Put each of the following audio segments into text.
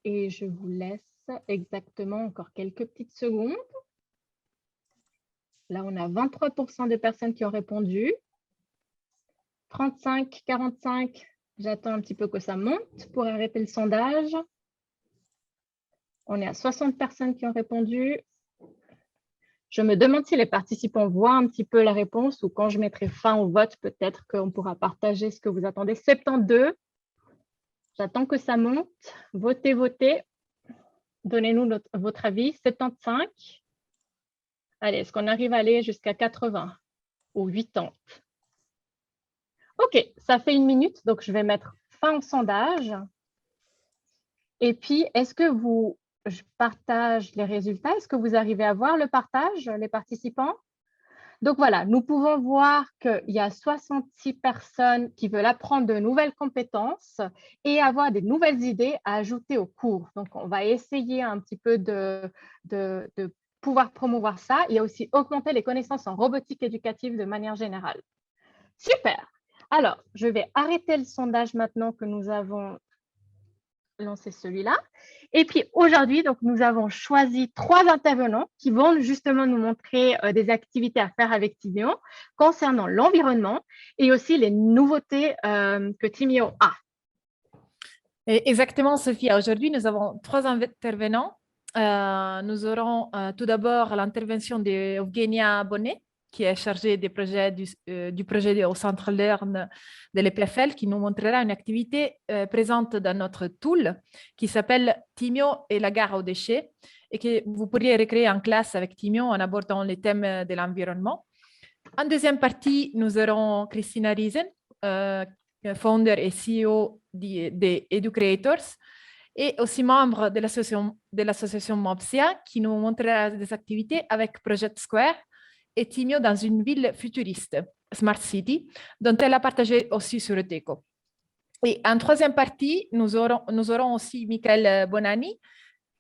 et je vous laisse exactement encore quelques petites secondes. Là, on a 23% de personnes qui ont répondu. 35, 45, j'attends un petit peu que ça monte pour arrêter le sondage. On est à 60 personnes qui ont répondu. Je me demande si les participants voient un petit peu la réponse ou quand je mettrai fin au vote, peut-être qu'on pourra partager ce que vous attendez. 72. J'attends que ça monte. Votez, votez. Donnez-nous votre avis. 75. Allez, est-ce qu'on arrive à aller jusqu'à 80 ou 80? OK, ça fait 1 minute, donc je vais mettre fin au sondage. Et puis, est-ce que je partage les résultats? Est-ce que vous arrivez à voir le partage, les participants? Donc voilà, nous pouvons voir qu'il y a 66 personnes qui veulent apprendre de nouvelles compétences et avoir des nouvelles idées à ajouter au cours. Donc, on va essayer un petit peu de pouvoir promouvoir ça. Il y a aussi augmenter les connaissances en robotique éducative de manière générale. Super! Alors, je vais arrêter le sondage maintenant que nous avons lancé celui-là. Et puis aujourd'hui, donc nous avons choisi 3 intervenants qui vont justement nous montrer des activités à faire avec Timio concernant l'environnement et aussi les nouveautés que Timio a. Exactement, Sophia. Aujourd'hui, nous avons 3 intervenants. Nous aurons tout d'abord l'intervention d'Evgenia Bonnet, qui est chargée des projets du projet au Centre Learn de l'EPFL, qui nous montrera une activité présente dans notre tool qui s'appelle Timio et la gare aux déchets et que vous pourriez recréer en classe avec Timio en abordant les thèmes de l'environnement. En deuxième partie, nous aurons Christina Riesen, founder et CEO des EduCreators, et aussi membre de l'association Mopsia, qui nous montrera des activités avec Project Square et Timio dans une ville futuriste, Smart City, dont elle a partagé aussi sur Eteco. Et en troisième partie, nous aurons aussi Michael Bonani,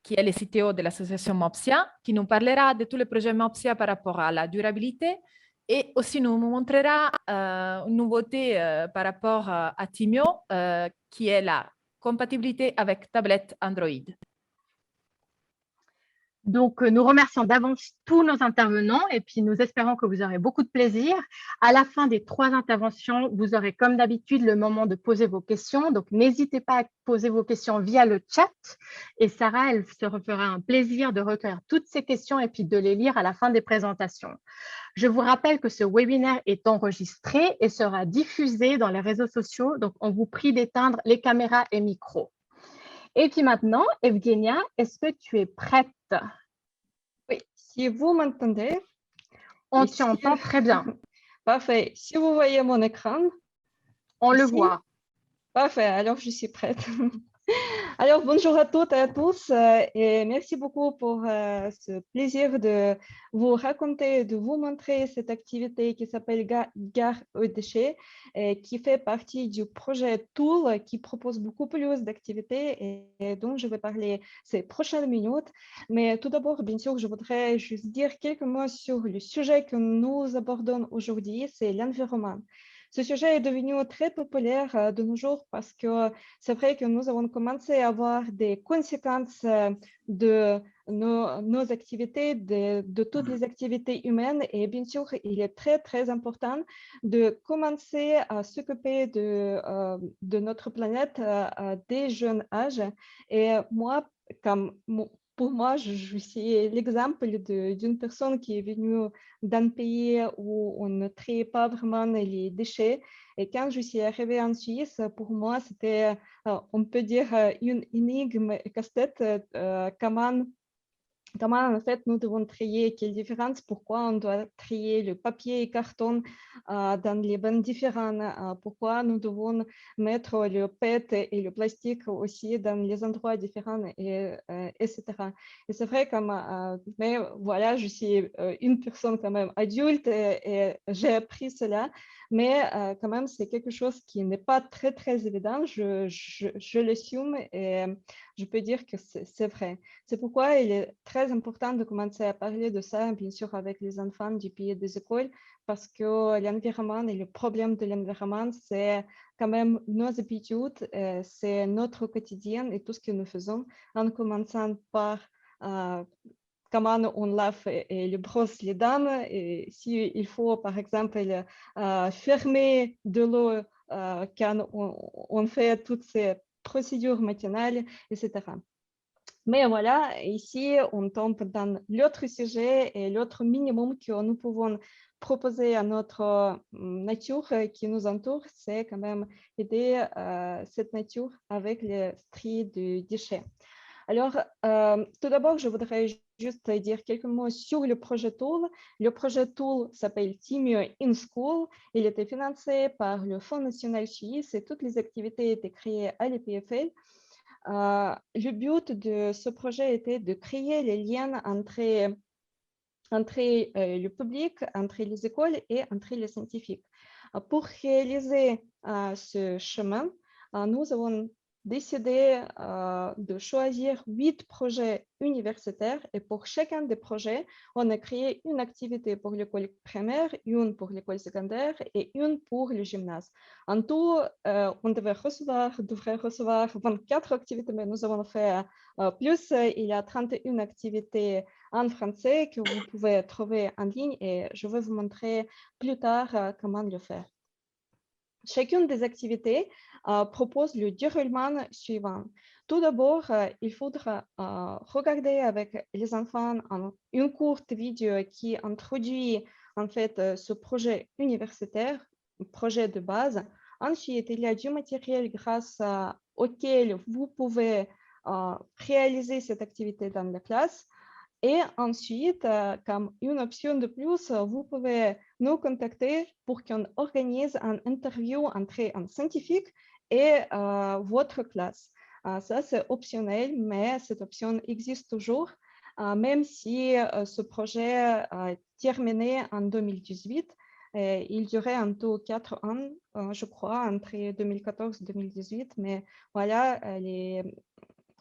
qui est le CTO de l'association Mopsia, qui nous parlera de tous les projets Mopsia par rapport à la durabilité et aussi nous montrera une nouveauté par rapport à Timio, qui est la compatibilité avec tablette Android. Donc, nous remercions d'avance tous nos intervenants et puis nous espérons que vous aurez beaucoup de plaisir. À la fin des 3 interventions, vous aurez comme d'habitude le moment de poser vos questions. Donc, n'hésitez pas à poser vos questions via le chat et Sarah, elle se refera un plaisir de recueillir toutes ces questions et puis de les lire à la fin des présentations. Je vous rappelle que ce webinaire est enregistré et sera diffusé dans les réseaux sociaux. Donc, on vous prie d'éteindre les caméras et micros. Et puis maintenant, Evgenia, est-ce que tu es prête? Oui, si vous m'entendez. On t'entend très bien. Parfait. Si vous voyez mon écran. On le voit. Parfait, alors je suis prête. Alors, bonjour à toutes et à tous et merci beaucoup pour ce plaisir de vous raconter, de vous montrer cette activité qui s'appelle Gare aux déchets et qui fait partie du projet Tool qui propose beaucoup plus d'activités et dont je vais parler ces prochaines minutes. Mais tout d'abord, bien sûr, je voudrais juste dire quelques mots sur le sujet que nous abordons aujourd'hui, c'est l'environnement. Ce sujet est devenu très populaire de nos jours parce que c'est vrai que nous avons commencé à avoir des conséquences de nos activités, de toutes les activités humaines. Et bien sûr, il est très, très important de commencer à s'occuper de notre planète à des jeunes âges. Et moi, pour moi, je suis l'exemple d'une personne qui est venue d'un pays où on ne traite pas vraiment les déchets. Et quand je suis arrivée en Suisse, pour moi, c'était, on peut dire, une énigme casse-tête. Comment en fait nous devons trier, quelle différence, pourquoi on doit trier le papier et carton dans les bains différents, pourquoi nous devons mettre le PET et le plastique aussi dans les endroits différents, etc. Et c'est vrai, mais voilà, je suis une personne quand même adulte et j'ai appris cela, mais quand même c'est quelque chose qui n'est pas très très évident, je l'assume et je peux dire que c'est vrai. C'est pourquoi il est très important de commencer à parler de ça, bien sûr, avec les enfants du pays des écoles, parce que l'environnement et le problème de l'environnement, c'est quand même nos habitudes, c'est notre quotidien et tout ce que nous faisons, en commençant par comment on lave et le brosse les dents, et s'il faut, par exemple, fermer de l'eau quand on fait toutes ces procédures matinales, etc. Mais voilà, ici, on tombe dans l'autre sujet et l'autre minimum que nous pouvons proposer à notre nature qui nous entoure, c'est quand même aider cette nature avec le tri de déchets. Alors, tout d'abord, je voudrais juste dire quelques mots sur le projet Tool. Le projet Tool s'appelle Timio in School. Il était financé par le Fonds national suisse et toutes les activités étaient créées à l'EPFL. Le but de ce projet était de créer les liens entre le public, entre les écoles et entre les scientifiques. Pour réaliser ce chemin, nous avons décidé de choisir 8 projets universitaires et pour chacun des projets, on a créé une activité pour l'école primaire, une pour l'école secondaire et une pour le gymnase. En tout, on devrait recevoir 24 activités, mais nous avons fait plus. Il y a 31 activités en français que vous pouvez trouver en ligne et je vais vous montrer plus tard comment le faire. Chacune des activités propose le déroulement suivant. Tout d'abord, il faudra regarder avec les enfants une courte vidéo qui introduit en fait ce projet universitaire, projet de base. Ensuite, il y a du matériel grâce auquel vous pouvez réaliser cette activité dans la classe. Et ensuite, comme une option de plus, vous pouvez nous contacter pour qu'on organise une interview entre un scientifique et votre classe. Ça, c'est optionnel, mais cette option existe toujours, même si ce projet a terminé en 2018. Il durait en tout 4 ans, je crois, entre 2014 et 2018. Mais voilà,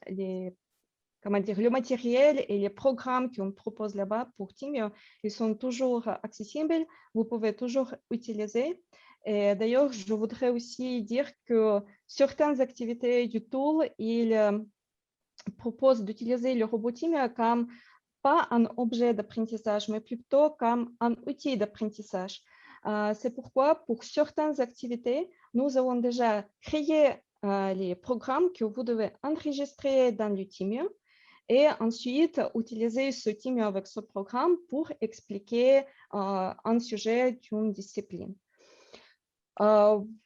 le matériel et les programmes qu'on propose là-bas pour Timio, ils sont toujours accessibles. Vous pouvez toujours utiliser. Et d'ailleurs, je voudrais aussi dire que certaines activités du tool, ils proposent d'utiliser le robot Timio comme pas un objet d'apprentissage, mais plutôt comme un outil d'apprentissage. C'est pourquoi, pour certaines activités, nous avons déjà créé les programmes que vous devez enregistrer dans le Timio et ensuite utiliser ce Timio avec ce programme pour expliquer un sujet d'une discipline.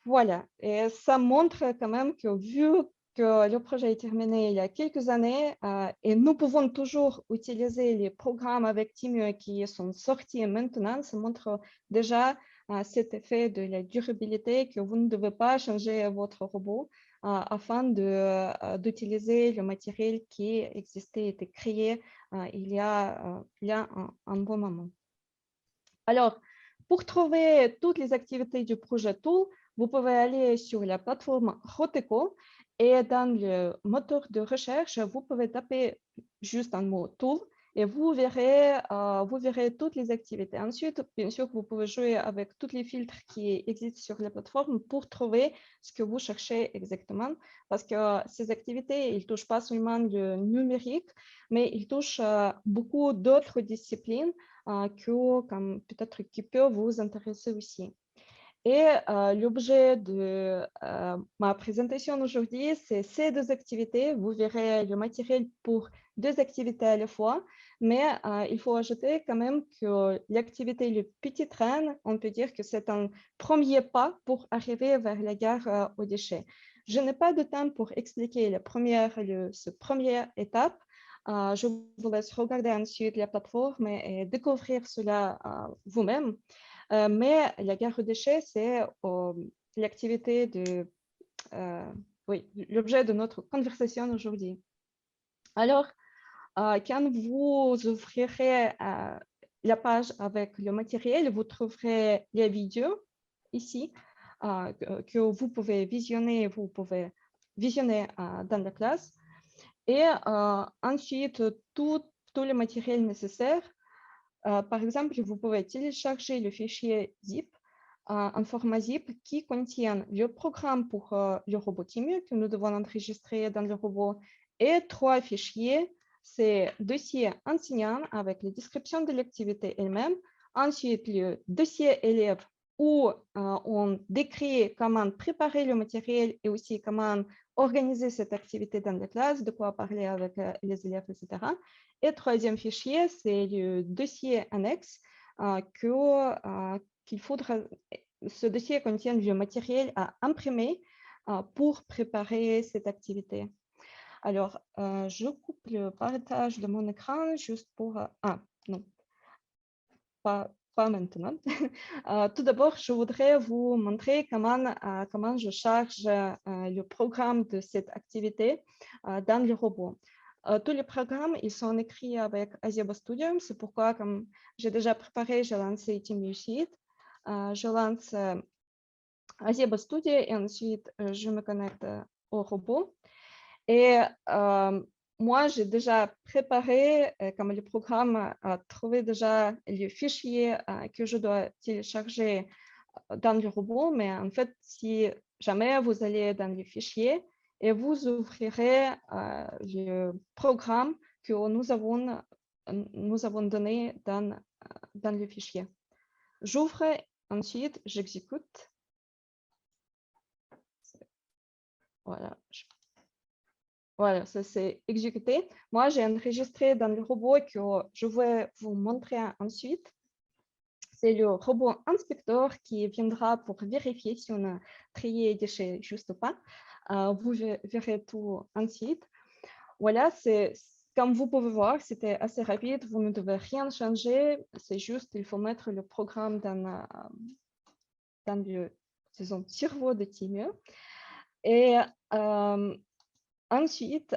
Voilà, et ça montre quand même que vu que le projet est terminé il y a quelques années et nous pouvons toujours utiliser les programmes avec Timio qui sont sortis maintenant, ça montre déjà cet effet de la durabilité que vous ne devez pas changer votre robot afin d'utiliser le matériel qui existait, était créé il y a un bon moment. Alors, pour trouver toutes les activités du projet Tool, vous pouvez aller sur la plateforme Roteco et dans le moteur de recherche, vous pouvez taper juste un mot Tool et vous verrez toutes les activités. Ensuite, bien sûr, vous pouvez jouer avec tous les filtres qui existent sur la plateforme pour trouver ce que vous cherchez exactement. Parce que ces activités, ils ne touchent pas seulement le numérique, mais ils touchent beaucoup d'autres disciplines peut-être qui peut vous intéresser aussi. Et l'objet de ma présentation aujourd'hui, c'est ces deux activités. Vous verrez le matériel pour deux activités à la fois, mais il faut ajouter quand même que l'activité le petit train, on peut dire que c'est un premier pas pour arriver vers la gare aux déchets. Je n'ai pas de temps pour expliquer cette première étape. Je vous laisse regarder ensuite la plateforme et découvrir cela vous-même. Mais la gare aux déchets, c'est l'activité l'objet de notre conversation aujourd'hui. Alors, quand vous ouvrirez la page avec le matériel, vous trouverez les vidéos ici que vous pouvez visionner dans la classe. Et ensuite, tout le matériel nécessaire. par exemple, vous pouvez télécharger le fichier zip en format zip qui contient le programme pour le robot Timio que nous devons enregistrer dans le robot et 3 fichiers. C'est dossier enseignant avec la description de l'activité elle-même, ensuite le dossier élève où on décrit comment préparer le matériel et aussi comment organiser cette activité dans la classe, de quoi parler avec les élèves, etc. Et troisième fichier, c'est le dossier annexe qu'il faudra. Ce dossier contient le matériel à imprimer pour préparer cette activité. Alors, je coupe le partage de mon écran juste pour... non, pas maintenant. Tout d'abord, je voudrais vous montrer comment je charge le programme de cette activité dans le robot. Tous les programmes, ils sont écrits avec Aziba Studio. C'est pourquoi, comme j'ai déjà préparé, j'ai lancé TeamViewer. Je lance Aziba Studio et ensuite je me connecte au robot. Et moi, j'ai déjà préparé, comme le programme a trouvé déjà le fichier que je dois télécharger dans le robot. Mais en fait, si jamais vous allez dans le fichier et vous ouvrirez le programme que nous avons donné dans le fichier. J'ouvre, ensuite, j'exécute. Voilà. Voilà, ça c'est exécuté. Moi, j'ai enregistré dans le robot que je vais vous montrer ensuite. C'est le robot inspecteur qui viendra pour vérifier si on a trié les déchets juste ou pas. Vous verrez tout ensuite. Voilà, comme vous pouvez voir, c'était assez rapide. Vous ne devez rien changer. C'est juste, il faut mettre le programme dans le, disons, cerveau de Timio. Et ensuite,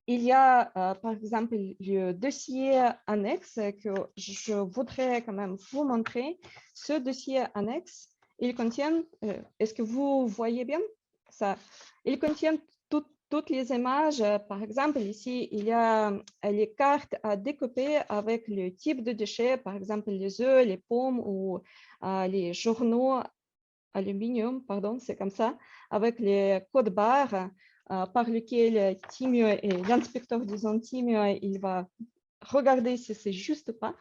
il y a, par exemple, le dossier annexe que je voudrais quand même vous montrer. Ce dossier annexe, il contient, est-ce que vous voyez bien ça? Il contient toutes les images. Par exemple, ici, il y a les cartes à découper avec le type de déchets, par exemple, les œufs, les pommes ou les journaux aluminium, pardon, c'est comme ça, avec les codes barres par lesquels Timio et l'inspecteur, disons Timio, il va regarder si c'est juste ou pas.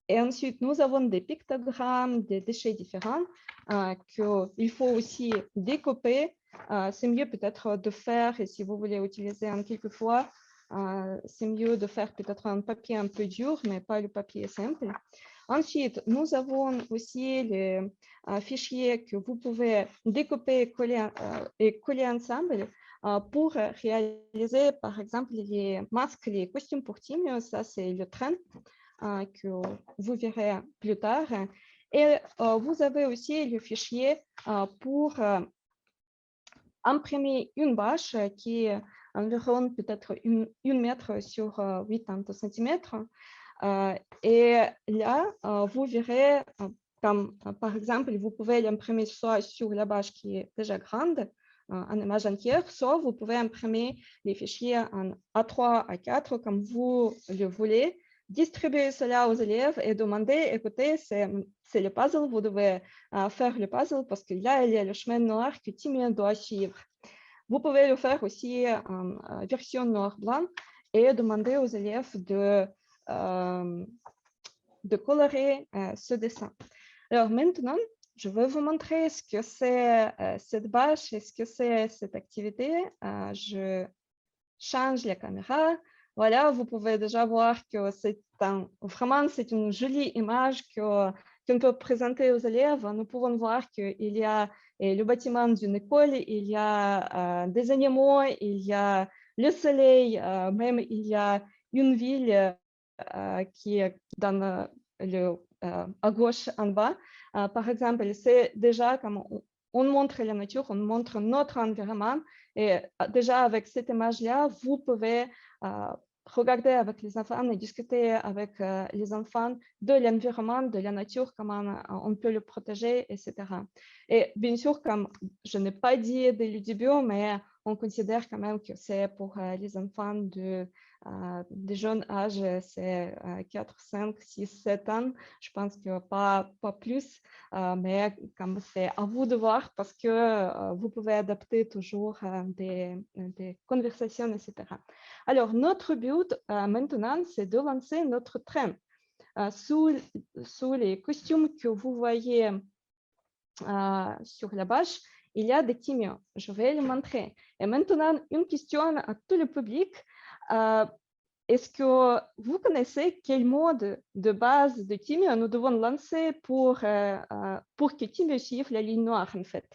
Et ensuite, nous avons des pictogrammes, des déchets différents qu'il faut aussi découper. C'est mieux peut-être de faire, et si vous voulez utiliser en quelques fois, c'est mieux de faire peut-être un papier un peu dur, mais pas le papier simple. Ensuite, nous avons aussi les fichiers que vous pouvez découper et coller ensemble pour réaliser, par exemple, les masques, les costumes pour Timio. Ça, c'est le train que vous verrez plus tard. Et vous avez aussi le fichier pour imprimer une bâche qui est environ peut-être 1 mètre sur 80 centimètres. Et là, vous verrez, comme par exemple, vous pouvez l'imprimer soit sur la bâche qui est déjà grande, en image entière, soit vous pouvez imprimer les fichiers en A3, A4, comme vous le voulez, distribuer cela aux élèves et demander, écoutez, c'est le puzzle, vous devez faire le puzzle parce que là, il y a le chemin noir que Timio doit suivre. Vous pouvez le faire aussi en version noir-blanc et demander aux élèves de colorer ce dessin. Alors maintenant, je vais vous montrer ce que c'est cette bâche et ce que c'est cette activité. Je change la caméra. Voilà, vous pouvez déjà voir que c'est vraiment une jolie image qu'on peut présenter aux élèves. Nous pouvons voir qu'il y a le bâtiment d'une école, il y a des animaux, il y a le soleil, même il y a une ville qui est dans à gauche en bas. Par exemple, c'est déjà comme on montre la nature, on montre notre environnement. Et déjà avec cette image-là, vous pouvez regarder avec les enfants et discuter avec les enfants de l'environnement, de la nature, comment on peut le protéger, etc. Et bien sûr, comme je n'ai pas dit dès le début, mais on considère quand même que c'est pour les enfants de des jeunes âges, c'est 4, 5, 6, 7 ans. Je pense que pas plus, mais comme c'est à vous de voir parce que vous pouvez adapter toujours des conversations, etc. Alors, notre but maintenant, c'est de lancer notre train. Sous les costumes que vous voyez sur la page, il y a des timios. Je vais les montrer. Et maintenant, une question à tout le public. Est-ce que vous connaissez quel mode de base de Timio nous devons lancer pour que Timio suive la ligne noire, en fait?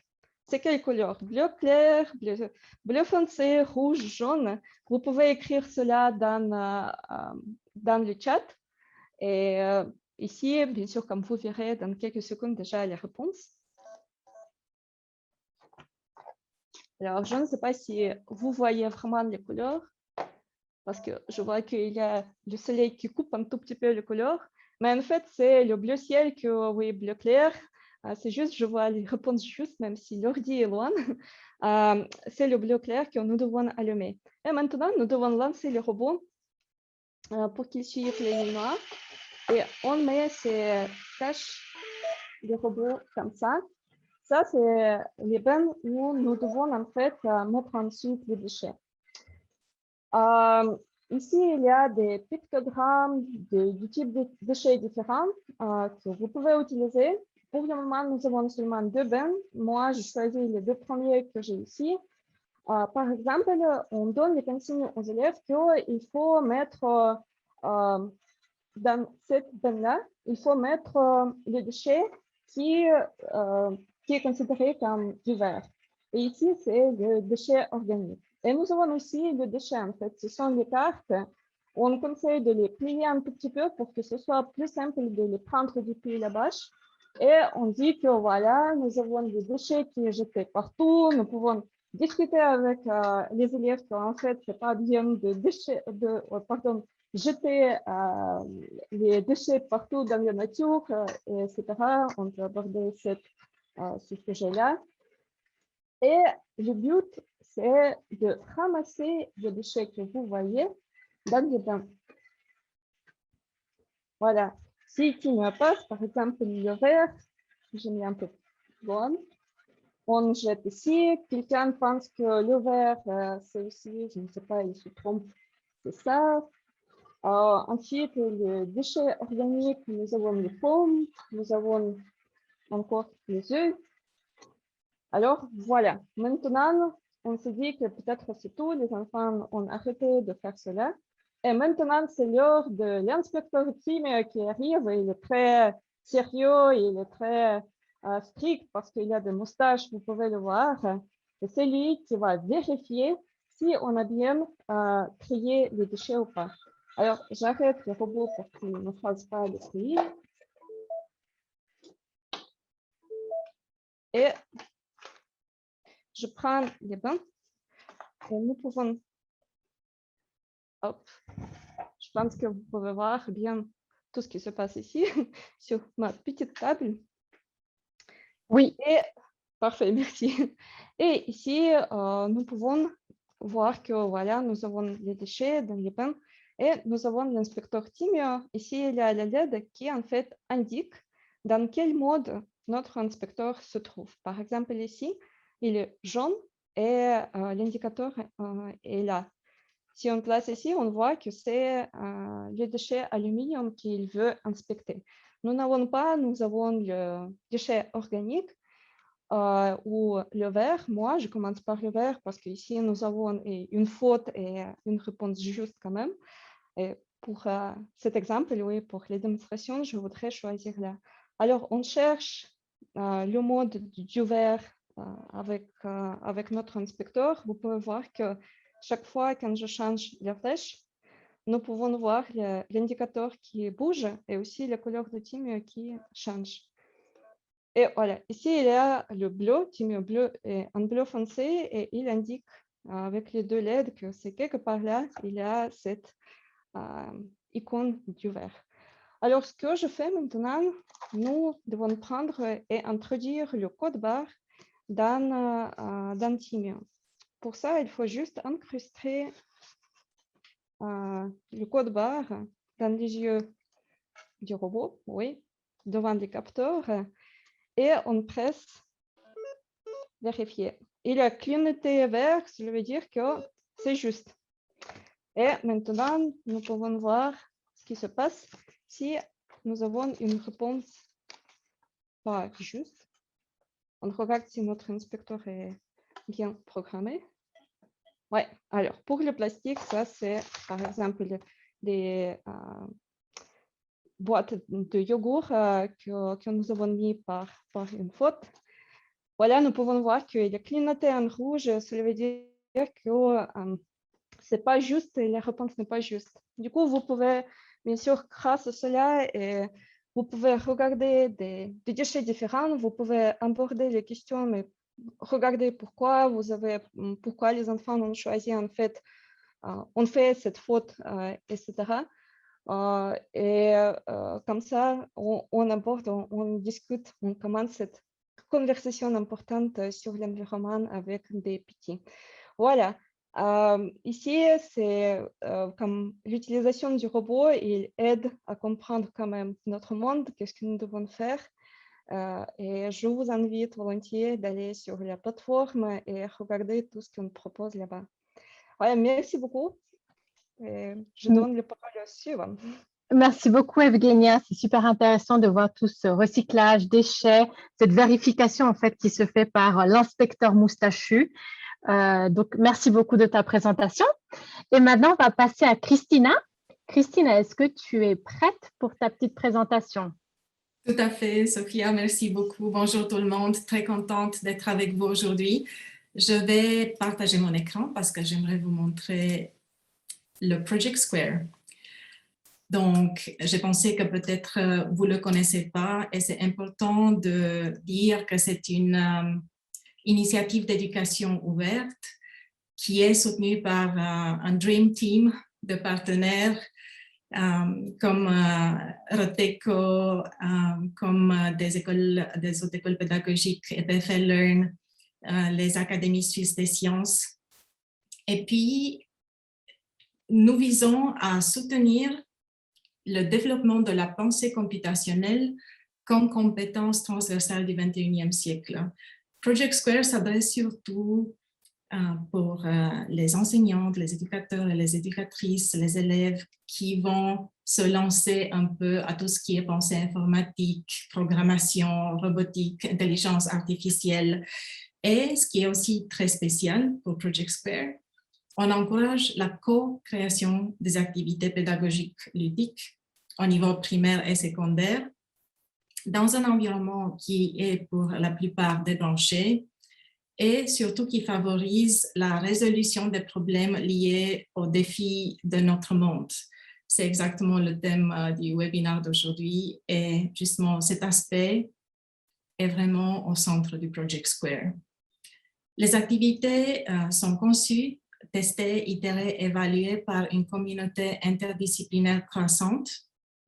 C'est quelle couleur? Bleu clair, bleu foncé, rouge, jaune. Vous pouvez écrire cela dans le chat. Et ici, bien sûr, comme vous verrez dans quelques secondes déjà les réponses. Alors, je ne sais pas si vous voyez vraiment les couleurs, parce que je vois qu'il y a le soleil qui coupe un tout petit peu les couleurs. Mais en fait, c'est le bleu ciel que, oui, bleu clair. C'est juste, je vois les réponses juste, même si l'ordi est loin. C'est le bleu clair que nous devons allumer. Et maintenant, nous devons lancer le robot pour qu'il suive les lignes noires. Et on met ces tâches de robot comme ça. Ça, c'est les bennes où nous devons en fait mettre ensuite les déchets. Ici, il y a des pictogrammes du type de déchets différents que vous pouvez utiliser. Pour le moment, nous avons seulement 2 bennes. Moi, je choisis les 2 premiers que j'ai ici. Par exemple, on donne les consignes aux élèves qu'il faut mettre dans cette benne-là, il faut mettre le déchet qui est considéré comme du verre. Et ici, c'est le déchet organique. Et nous avons aussi le déchet, en fait. Ce sont les cartes. On conseille de les plier un tout petit peu pour que ce soit plus simple de les prendre depuis la bâche. Et on dit que voilà, nous avons des déchets qui sont jetés partout. Nous pouvons discuter avec les élèves qu'en fait, c'est pas bien de jeter les déchets partout dans la nature, etc. On peut aborder ce sujet-là. Et le but, c'est de ramasser les déchets que vous voyez dans les bains. Voilà. Si tu ne passe, par exemple, le verre, j'ai mis un peu loin. On jette ici. Quelqu'un pense que le verre, c'est aussi, je ne sais pas, il se trompe, c'est ça. Ensuite, les déchets organiques, nous avons les pommes, nous avons encore les œufs. Alors, voilà. Maintenant, on se dit que peut-être c'est tout, les enfants ont arrêté de faire cela. Et maintenant, c'est l'heure de l'inspecteur Tim qui arrive. Il est très sérieux, il est très strict parce qu'il a des moustaches, vous pouvez le voir. Et c'est lui qui va vérifier si on a bien trié les déchets ou pas. Alors, j'arrête le robot pour qu'il ne fasse pas de tri. Et je prends les bains. Et nous pouvons... Hop. Je pense que vous pouvez voir bien tout ce qui se passe ici, sur ma petite table. Oui. Et... Parfait, merci. Et ici, nous pouvons voir que voilà, nous avons les déchets dans les bains. Et nous avons l'inspecteur Timio. Ici, il y a la LED qui, en fait, indique dans quel mode notre inspecteur se trouve. Par exemple, ici, il est jaune et l'indicateur est là. Si on place ici, on voit que c'est le déchet aluminium qu'il veut inspecter. Nous n'avons pas, nous avons le déchet organique ou le verre. Moi, je commence par le verre parce qu'ici, nous avons une faute et une réponse juste quand même. Et pour cet exemple, oui, pour les démonstrations, je voudrais choisir là. Alors, on cherche le mode du verre avec notre inspecteur. Vous pouvez voir que chaque fois quand je change la flèche, nous pouvons voir l'indicateur qui bouge et aussi la couleur de Timio qui change. Et voilà, ici, il y a le bleu, Timio bleu et un bleu foncé, et il indique avec les 2 LED que c'est quelque part là, il y a cette icône du verre. Alors, ce que je fais maintenant, nous devons prendre et introduire le code barre dans Timio. Pour ça, il faut juste incruster le code barre dans les yeux du robot, oui, devant les capteurs, et on presse vérifier. Il a clignoté vert, cela veut dire que c'est juste. Et maintenant, nous pouvons voir ce qui se passe si nous avons une réponse pas juste. On regarde si notre inspecteur est bien programmé. Ouais, alors pour le plastique, ça c'est par exemple des boîtes de yogourt que nous avons mis par une faute. Voilà, nous pouvons voir qu'il est clignoté en rouge, cela veut dire que c'est pas juste et la réponse n'est pas juste. Du coup, vous pouvez, bien sûr, grâce à cela, vous pouvez regarder des déchets différents, vous pouvez aborder les questions, mais regardez pourquoi pourquoi les enfants ont choisi en fait, on fait cette faute, etc. Comme ça, on aborde, on discute, on commence cette conversation importante sur l'environnement avec des petits. Voilà. Ici, c'est comme l'utilisation du robot, il aide à comprendre quand même notre monde, qu'est-ce que nous devons faire. Et je vous invite volontiers d'aller sur la plateforme et regarder tout ce qu'on propose là-bas. Voilà, merci beaucoup. Et je donne la parole au suivant. Merci beaucoup, Evgenia. C'est super intéressant de voir tout ce recyclage, déchets, cette vérification en fait qui se fait par l'inspecteur moustachu. Donc, merci beaucoup de ta présentation. Et maintenant, on va passer à Christina. Christina, est-ce que tu es prête pour ta petite présentation? Tout à fait, Sophia, merci beaucoup. Bonjour tout le monde, très contente d'être avec vous aujourd'hui. Je vais partager mon écran parce que j'aimerais vous montrer le Project Square. Donc, j'ai pensé que peut-être vous ne le connaissez pas et c'est important de dire que c'est une initiative d'éducation ouverte qui est soutenue par un Dream Team de partenaires comme Roteco, comme des autres écoles pédagogiques, EPFL Learn, les académies suisses des sciences. Et puis, nous visons à soutenir le développement de la pensée computationnelle comme compétence transversale du 21e siècle. Project Square s'adresse surtout pour les enseignantes, les éducateurs et les éducatrices, les élèves qui vont se lancer un peu à tout ce qui est pensée informatique, programmation, robotique, intelligence artificielle. Et ce qui est aussi très spécial pour Project Square, on encourage la co-création des activités pédagogiques ludiques au niveau primaire et secondaire dans un environnement qui est pour la plupart débranché et surtout qui favorise la résolution des problèmes liés aux défis de notre monde. C'est exactement le thème du webinaire d'aujourd'hui et justement cet aspect est vraiment au centre du Project Square. Les activités sont conçues, testées, itérées, évaluées par une communauté interdisciplinaire croissante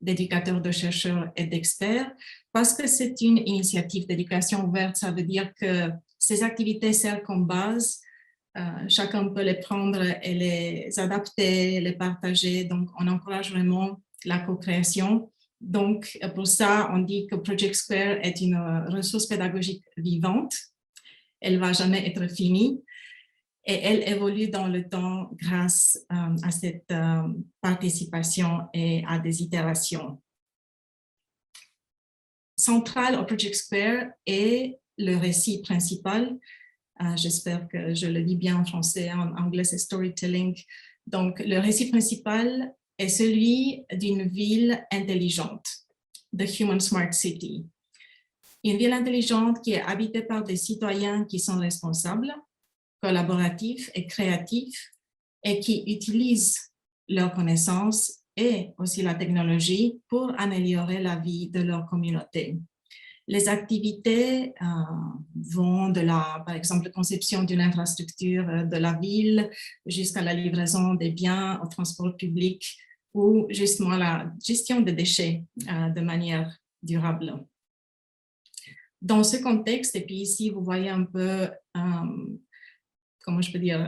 d'éducateurs, de chercheurs et d'experts parce que c'est une initiative d'éducation ouverte. Ça veut dire que ces activités servent comme base. Chacun peut les prendre et les adapter, les partager. Donc, on encourage vraiment la co-création. Donc, pour ça, on dit que Project Square est une ressource pédagogique vivante. Elle ne va jamais être finie et elle évolue dans le temps grâce à cette participation et à des itérations. Central au Project Square est le récit principal. J'espère que je le dis bien en français, en anglais c'est storytelling. Donc, le récit principal est celui d'une ville intelligente, The Human Smart City. Une ville intelligente qui est habitée par des citoyens qui sont responsables, collaboratifs et créatifs et qui utilisent leurs connaissances et aussi la technologie pour améliorer la vie de leur communauté. Les activités vont de par exemple, la conception d'une infrastructure de la ville jusqu'à la livraison des biens au transport public ou justement la gestion des déchets de manière durable. Dans ce contexte, et puis ici, vous voyez un peu comment je peux dire,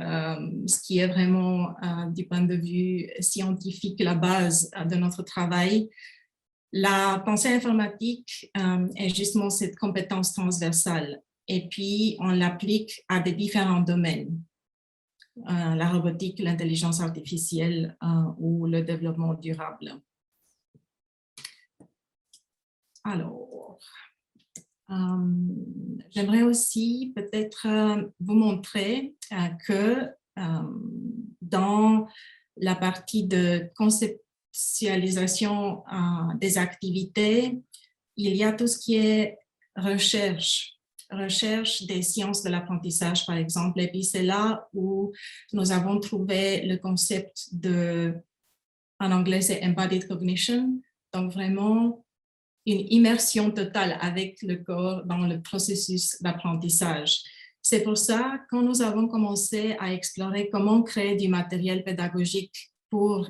ce qui est vraiment du point de vue scientifique la base de notre travail. La pensée informatique est justement cette compétence transversale et puis on l'applique à des différents domaines. La robotique, l'intelligence artificielle ou le développement durable. Alors, j'aimerais aussi peut-être vous montrer que dans la partie de conceptualisation des activités, il y a tout ce qui est recherche des sciences de l'apprentissage, par exemple. Et puis, c'est là où nous avons trouvé le concept en anglais, c'est embodied cognition. Donc, vraiment, une immersion totale avec le corps dans le processus d'apprentissage. C'est pour ça, quand nous avons commencé à explorer comment créer du matériel pédagogique pour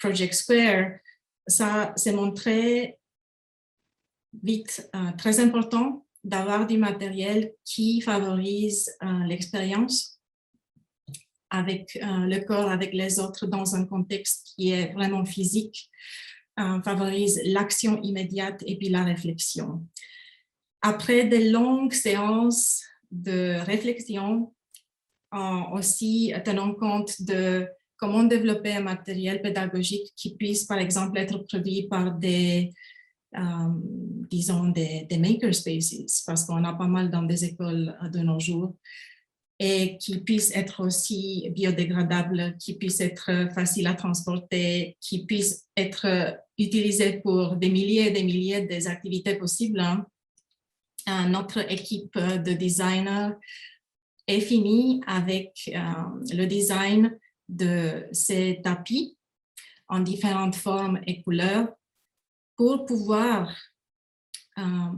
Project Square, ça s'est montré vite très important d'avoir du matériel qui favorise l'expérience avec le corps, avec les autres dans un contexte qui est vraiment physique, favorise l'action immédiate et puis la réflexion. Après de longues séances de réflexion, aussi tenant compte de comment développer un matériel pédagogique qui puisse, par exemple, être produit par des makerspaces, parce qu'on a pas mal dans des écoles de nos jours, et qui puisse être aussi biodégradable, qui puisse être facile à transporter, qui puisse être utilisé pour des milliers et des milliers d'activités possibles. Notre équipe de designers est finie avec le design de ces tapis en différentes formes et couleurs pour pouvoir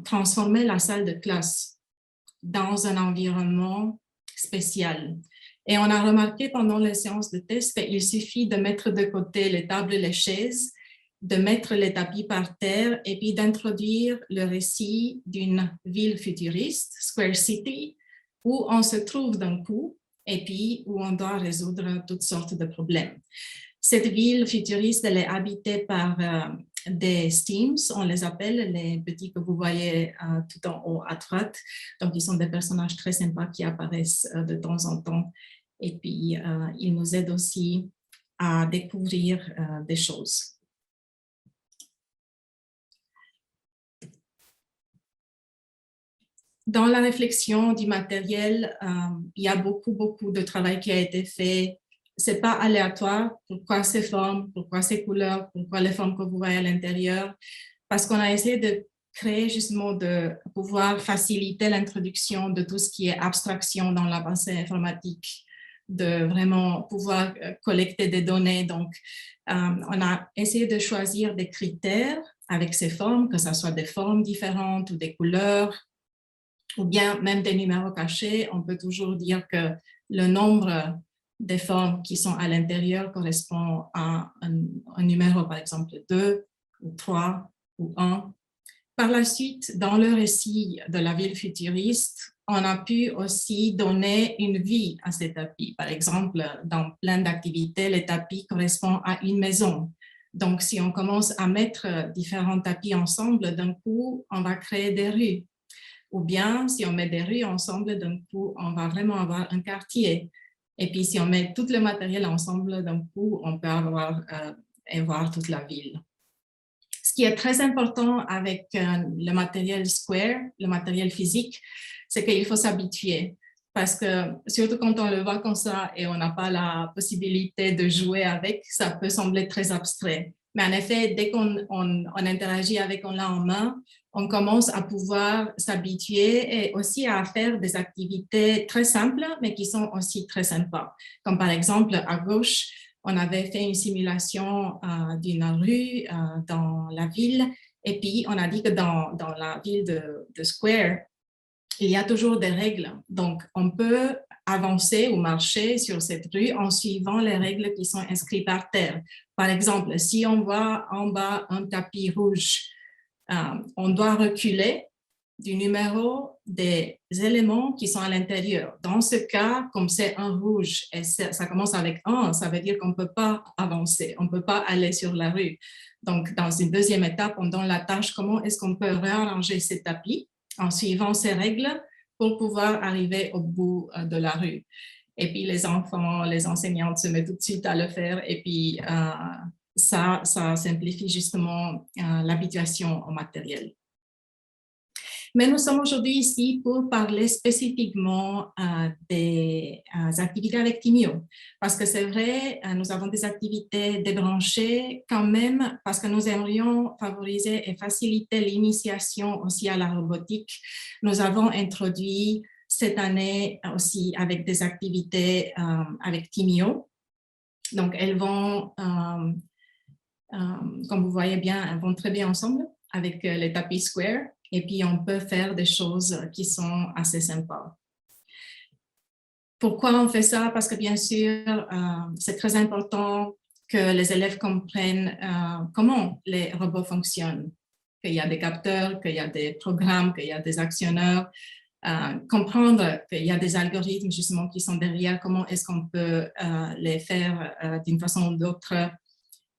transformer la salle de classe dans un environnement spécial. Et on a remarqué pendant les séances de test qu'il suffit de mettre de côté les tables et les chaises, de mettre les tapis par terre et puis d'introduire le récit d'une ville futuriste, Square City, où on se trouve d'un coup et puis où on doit résoudre toutes sortes de problèmes. Cette ville futuriste, elle est habitée par des Steams, on les appelle, les petits que vous voyez tout en haut à droite. Donc, ils sont des personnages très sympas qui apparaissent de temps en temps. Et puis, ils nous aident aussi à découvrir des choses. Dans la réflexion du matériel, il y a beaucoup de travail qui a été fait. Ce n'est pas aléatoire. Pourquoi ces formes, pourquoi ces couleurs, pourquoi les formes que vous voyez à l'intérieur? Parce qu'on a essayé de créer justement de pouvoir faciliter l'introduction de tout ce qui est abstraction dans la pensée informatique, de vraiment pouvoir collecter des données. Donc, on a essayé de choisir des critères avec ces formes, que ce soit des formes différentes ou des couleurs, ou bien même des numéros cachés. On peut toujours dire que le nombre des formes qui sont à l'intérieur correspond à un numéro, par exemple 2 ou 3 ou 1. Par la suite, dans le récit de la ville futuriste, on a pu aussi donner une vie à ces tapis. Par exemple, dans plein d'activités, les tapis correspondent à une maison. Donc, si on commence à mettre différents tapis ensemble, d'un coup, on va créer des rues. Ou bien, si on met des rues ensemble, d'un coup, on va vraiment avoir un quartier. Et puis, si on met tout le matériel ensemble, d'un coup, on peut avoir et voir toute la ville. Ce qui est très important avec le matériel Square, le matériel physique, c'est qu'il faut s'habituer. Parce que, surtout quand on le voit comme ça et on n'a pas la possibilité de jouer avec, ça peut sembler très abstrait. Mais en effet, dès qu'on interagit avec, on l'a en main, on commence à pouvoir s'habituer et aussi à faire des activités très simples, mais qui sont aussi très sympas. Comme par exemple, à gauche, on avait fait une simulation d'une rue dans la ville. Et puis, on a dit que dans la ville de Square, il y a toujours des règles. Donc, on peut avancer ou marcher sur cette rue en suivant les règles qui sont inscrites par terre. Par exemple, si on voit en bas un tapis rouge, on doit reculer du numéro des éléments qui sont à l'intérieur. Dans ce cas, comme c'est un rouge et ça commence avec 1, ça veut dire qu'on ne peut pas avancer, on ne peut pas aller sur la rue. Donc, dans une deuxième étape, on donne la tâche comment est-ce qu'on peut réarranger ces tapis en suivant ces règles pour pouvoir arriver au bout de la rue. Et puis, les enfants, les enseignantes se mettent tout de suite à le faire et puis ça simplifie justement l'habituation au matériel. Mais nous sommes aujourd'hui ici pour parler spécifiquement des activités avec Timio. Parce que c'est vrai, nous avons des activités débranchées quand même, parce que nous aimerions favoriser et faciliter l'initiation aussi à la robotique. Nous avons introduit cette année aussi avec des activités avec Timio. Donc, elles vont, comme vous voyez bien, elles vont très bien ensemble avec les tapis square. Et puis, on peut faire des choses qui sont assez sympas. Pourquoi on fait ça? Parce que bien sûr, c'est très important que les élèves comprennent comment les robots fonctionnent. Qu'il y a des capteurs, qu'il y a des programmes, qu'il y a des actionneurs. Comprendre qu'il y a des algorithmes justement qui sont derrière, comment est-ce qu'on peut les faire d'une façon ou d'autre.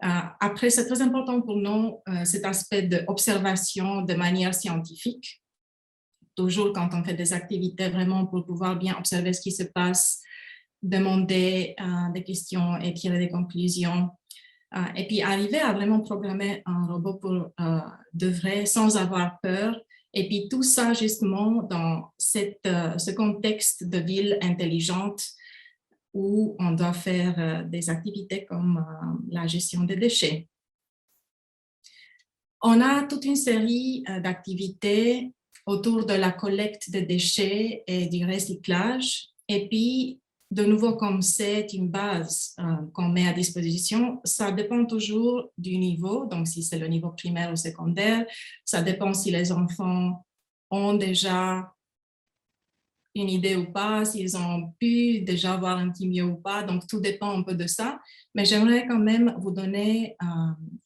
Après, c'est très important pour nous cet aspect d'observation de manière scientifique. Toujours quand on fait des activités vraiment pour pouvoir bien observer ce qui se passe, demander des questions et tirer des conclusions. Et puis arriver à vraiment programmer un robot pour de vrai sans avoir peur. Et puis tout ça justement dans ce contexte de ville intelligente où on doit faire des activités comme la gestion des déchets. On a toute une série d'activités autour de la collecte de déchets et du recyclage. Et puis, de nouveau, comme c'est une base qu'on met à disposition, ça dépend toujours du niveau. Donc, si c'est le niveau primaire ou secondaire, ça dépend si les enfants ont déjà une idée ou pas, s'ils ont pu déjà avoir un Timio ou pas. Donc, tout dépend un peu de ça. Mais j'aimerais quand même vous donner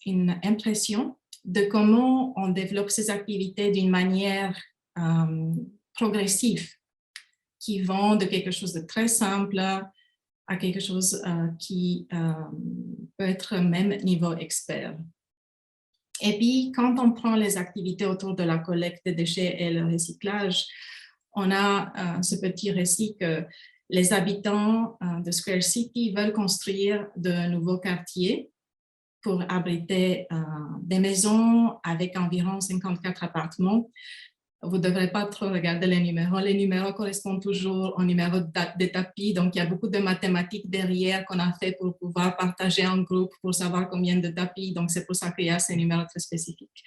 une impression de comment on développe ces activités d'une manière progressive, qui vont de quelque chose de très simple à quelque chose qui peut être même niveau expert. Et puis, quand on prend les activités autour de la collecte des déchets et le recyclage, on a ce petit récit que les habitants de Square City veulent construire de nouveaux quartiers pour abriter des maisons avec environ 54 appartements. Vous ne devrez pas trop regarder les numéros. Les numéros correspondent toujours au numéro de tapis. Donc, il y a beaucoup de mathématiques derrière qu'on a fait pour pouvoir partager en groupe pour savoir combien de tapis. Donc, c'est pour ça qu'il y a ces numéros très spécifiques.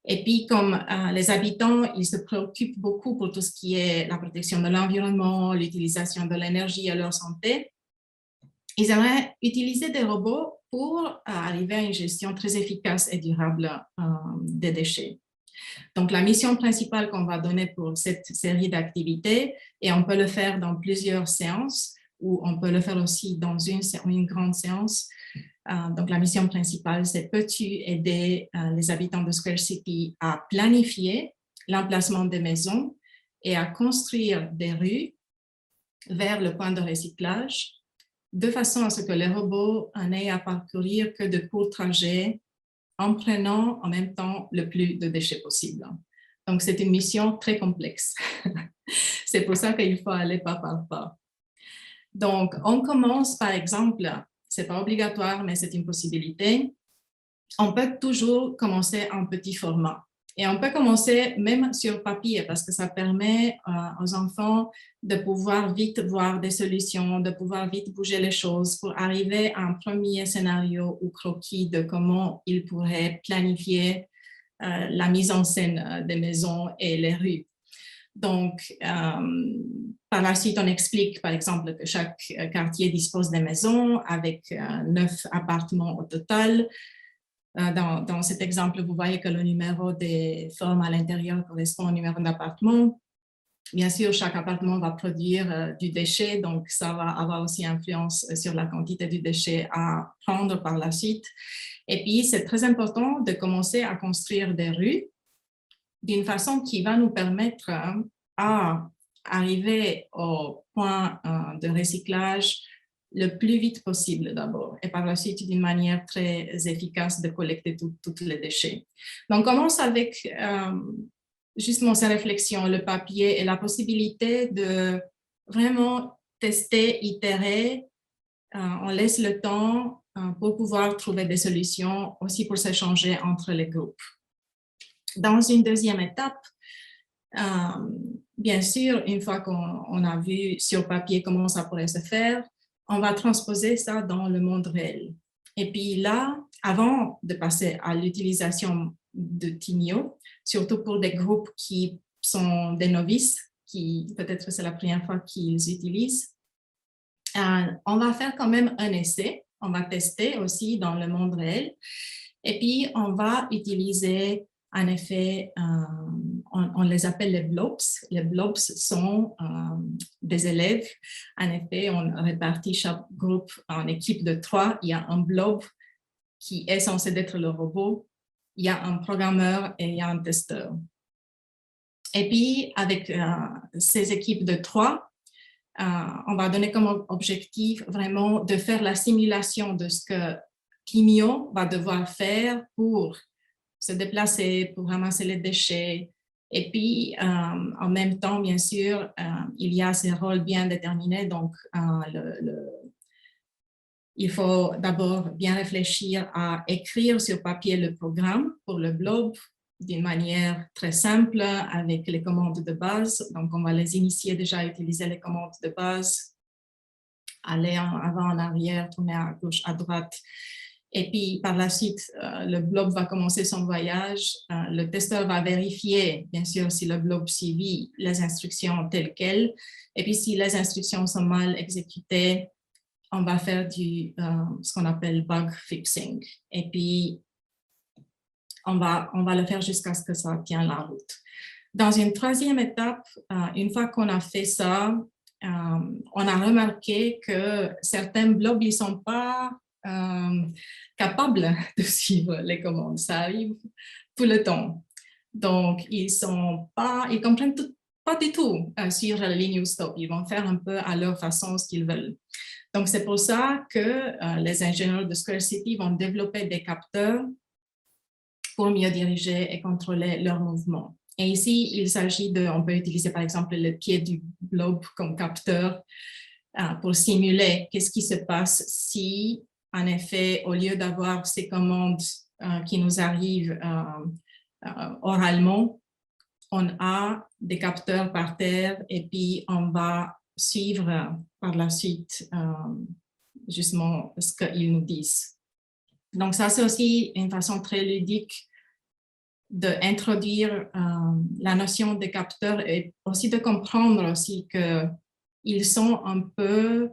Et puis, comme les habitants, ils se préoccupent beaucoup pour tout ce qui est la protection de l'environnement, l'utilisation de l'énergie et leur santé, ils aimeraient utiliser des robots pour arriver à une gestion très efficace et durable des déchets. Donc, la mission principale qu'on va donner pour cette série d'activités, et on peut le faire dans plusieurs séances, ou on peut le faire aussi dans une grande séance. Donc, la mission principale, c'est peux-tu aider les habitants de Square City à planifier l'emplacement des maisons et à construire des rues vers le point de recyclage, de façon à ce que les robots n'aient à parcourir que de courts trajets en prenant en même temps le plus de déchets possible. Donc, c'est une mission très complexe. C'est pour ça qu'il faut aller pas par pas. Donc, on commence par exemple, ce n'est pas obligatoire, mais c'est une possibilité. On peut toujours commencer en petit format. Et on peut commencer même sur papier parce que ça permet aux enfants de pouvoir vite voir des solutions, de pouvoir vite bouger les choses pour arriver à un premier scénario ou croquis de comment ils pourraient planifier la mise en scène des maisons et les rues. Donc, par la suite, on explique, par exemple, que chaque quartier dispose de maisons avec 9 appartements au total. Dans cet exemple, vous voyez que le numéro des formes à l'intérieur correspond au numéro d'appartement. Bien sûr, chaque appartement va produire du déchet, donc ça va avoir aussi influence sur la quantité du déchet à prendre par la suite. Et puis, c'est très important de commencer à construire des rues d'une façon qui va nous permettre à arriver au point de recyclage le plus vite possible d'abord, et par la suite d'une manière très efficace de collecter tous les déchets. Donc, on commence avec justement ces réflexions, le papier et la possibilité de vraiment tester, itérer. On laisse le temps pour pouvoir trouver des solutions, aussi pour s'échanger entre les groupes. Dans une deuxième étape, bien sûr, une fois qu'on a vu sur papier comment ça pourrait se faire, on va transposer ça dans le monde réel. Et puis là, avant de passer à l'utilisation de Timio, surtout pour des groupes qui sont des novices, qui peut-être c'est la première fois qu'ils utilisent, on va faire quand même un essai, on va tester aussi dans le monde réel, et puis on va utiliser en effet, on les appelle les blobs. Les blobs sont des élèves. En effet, on répartit chaque groupe en équipe de 3. Il y a un blob qui est censé être le robot. Il y a un programmeur et il y a un testeur. Et puis, avec ces équipes de 3, on va donner comme objectif vraiment de faire la simulation de ce que Timio va devoir faire pour se déplacer, pour ramasser les déchets. Et puis, en même temps, bien sûr, il y a ces rôles bien déterminés. Donc, il faut d'abord bien réfléchir à écrire sur papier le programme pour le blob d'une manière très simple avec les commandes de base. Donc, on va les initier déjà à utiliser les commandes de base, aller en avant, en arrière, tourner à gauche, à droite. Et puis, par la suite, le blob va commencer son voyage. Le testeur va vérifier, bien sûr, si le blob suivit les instructions telles quelles. Et puis, si les instructions sont mal exécutées, on va faire ce qu'on appelle bug fixing. Et puis, on va le faire jusqu'à ce que ça tienne la route. Dans une troisième étape, une fois qu'on a fait ça, on a remarqué que certains blobs, ils ne sont pas capables de suivre les commandes. Ça arrive tout le temps. Donc, ils comprennent pas du tout suivre la ligne ou stop. Ils vont faire un peu à leur façon ce qu'ils veulent. Donc, c'est pour ça que les ingénieurs de Square City vont développer des capteurs pour mieux diriger et contrôler leurs mouvements. Et ici, il s'agit on peut utiliser par exemple le pied du blob comme capteur pour simuler qu'est-ce qui se passe si, en effet, au lieu d'avoir ces commandes qui nous arrivent oralement, on a des capteurs par terre et puis on va suivre par la suite justement ce qu'ils nous disent. Donc ça, c'est aussi une façon très ludique d'introduire la notion des capteurs et aussi de comprendre aussi qu'ils sont un peu,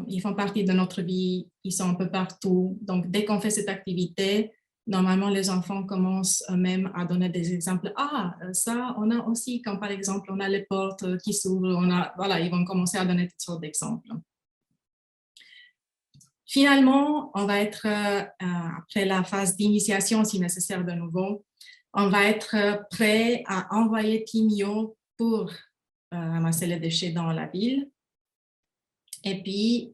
ils font partie de notre vie, ils sont un peu partout. Donc, dès qu'on fait cette activité, normalement, les enfants commencent eux-mêmes à donner des exemples. Ah, ça, on a aussi, quand par exemple, on a les portes qui s'ouvrent, voilà, ils vont commencer à donner toutes sortes d'exemples. Finalement, on va être, après la phase d'initiation, si nécessaire de nouveau, on va être prêt à envoyer Timio pour ramasser les déchets dans la ville. Et puis,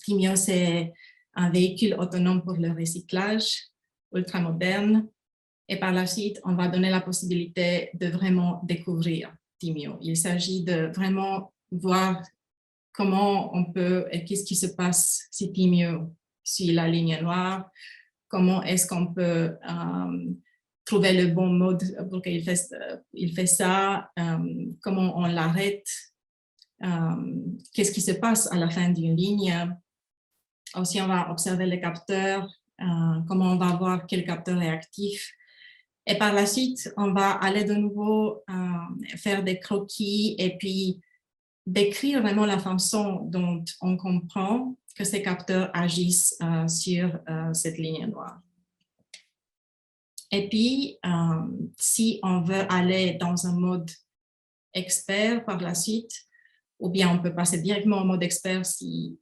Timio, c'est un véhicule autonome pour le recyclage, ultra moderne. Et par la suite, on va donner la possibilité de vraiment découvrir Timio. Il s'agit de vraiment voir comment on peut et qu'est-ce qui se passe si Timio suit la ligne noire, comment est-ce qu'on peut trouver le bon mode pour qu'il fait ça, comment on l'arrête, qu'est-ce qui se passe à la fin d'une ligne. Aussi, on va observer les capteurs, comment on va voir quel capteur est actif. Et par la suite, on va aller de nouveau faire des croquis et puis décrire vraiment la façon dont on comprend que ces capteurs agissent sur cette ligne noire. Et puis, si on veut aller dans un mode expert par la suite, ou bien on peut passer directement au mode expert si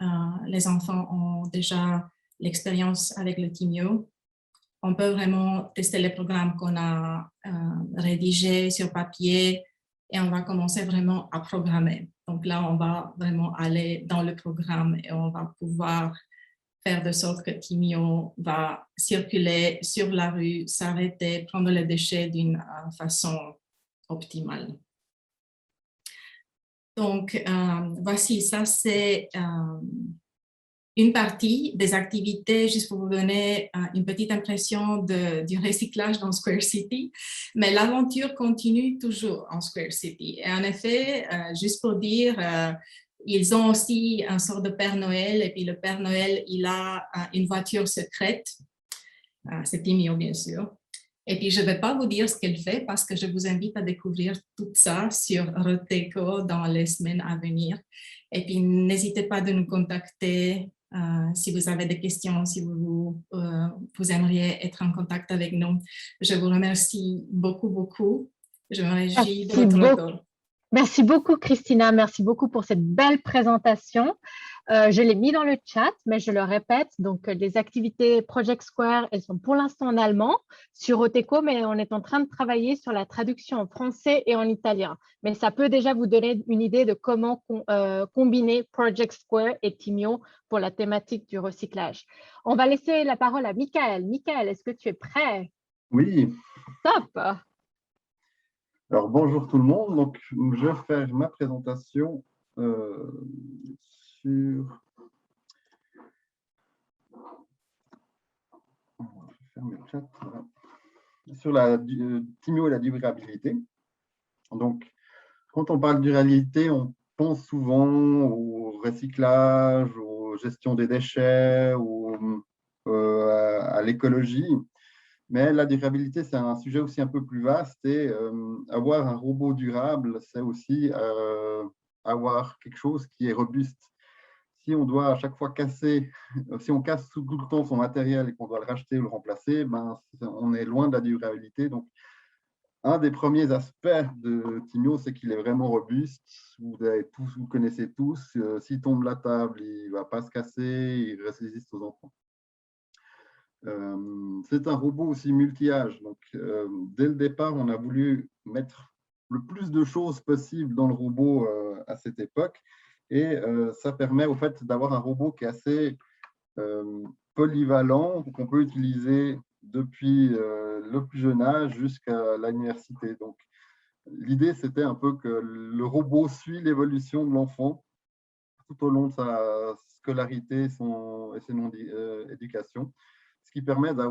les enfants ont déjà l'expérience avec le Timio. on peut vraiment tester les programmes qu'on a rédigés sur papier et on va commencer vraiment à programmer. Donc là, on va vraiment aller dans le programme et on va pouvoir faire de sorte que Timio va circuler sur la rue, s'arrêter, prendre les déchets d'une façon optimale. Donc, voici, ça c'est une partie des activités, juste pour vous donner une petite impression du recyclage dans Square City. Mais l'aventure continue toujours en Square City. Et en effet, juste pour dire, ils ont aussi un sort de Père Noël. Et puis le Père Noël, il a une voiture secrète. C'est Timio, bien sûr. Et puis, je ne vais pas vous dire ce qu'elle fait parce que je vous invite à découvrir tout ça sur Roteco dans les semaines à venir. Et puis, n'hésitez pas de nous contacter si vous avez des questions, si vous aimeriez être en contact avec nous. Je vous remercie beaucoup, beaucoup. Je me réjouis de votre retour. Merci beaucoup, Christina. Merci beaucoup pour cette belle présentation. Je l'ai mis dans le chat, mais je le répète. Donc, les activités Project Square, elles sont pour l'instant en allemand sur Roteco, mais on est en train de travailler sur la traduction en français et en italien. Mais ça peut déjà vous donner une idée de comment combiner Project Square et Timio pour la thématique du recyclage. On va laisser la parole à Michael. Michael, est-ce que tu es prêt? Oui. Top! Alors, bonjour tout le monde. Donc, je vais faire ma présentation sur... sur la Timio et la durabilité. Donc, quand on parle de durabilité, on pense souvent au recyclage, aux gestion des déchets, à l'écologie. Mais la durabilité, c'est un sujet aussi un peu plus vaste et avoir un robot durable, c'est aussi avoir quelque chose qui est robuste. Si on doit à chaque fois casser, si on casse tout le temps son matériel et qu'on doit le racheter ou le remplacer, ben, on est loin de la durabilité. Donc, un des premiers aspects de Timio, c'est qu'il est vraiment robuste. Vous le connaissez tous. S'il tombe la table, il ne va pas se casser, il résiste aux enfants. C'est un robot aussi multi-âge. Donc, dès le départ, on a voulu mettre le plus de choses possible dans le robot à cette époque. Et ça permet au fait d'avoir un robot qui est assez polyvalent, qu'on peut utiliser depuis le plus jeune âge jusqu'à l'université. Donc, l'idée, c'était un peu que le robot suit l'évolution de l'enfant tout au long de sa scolarité et son éducation, ce qui permet de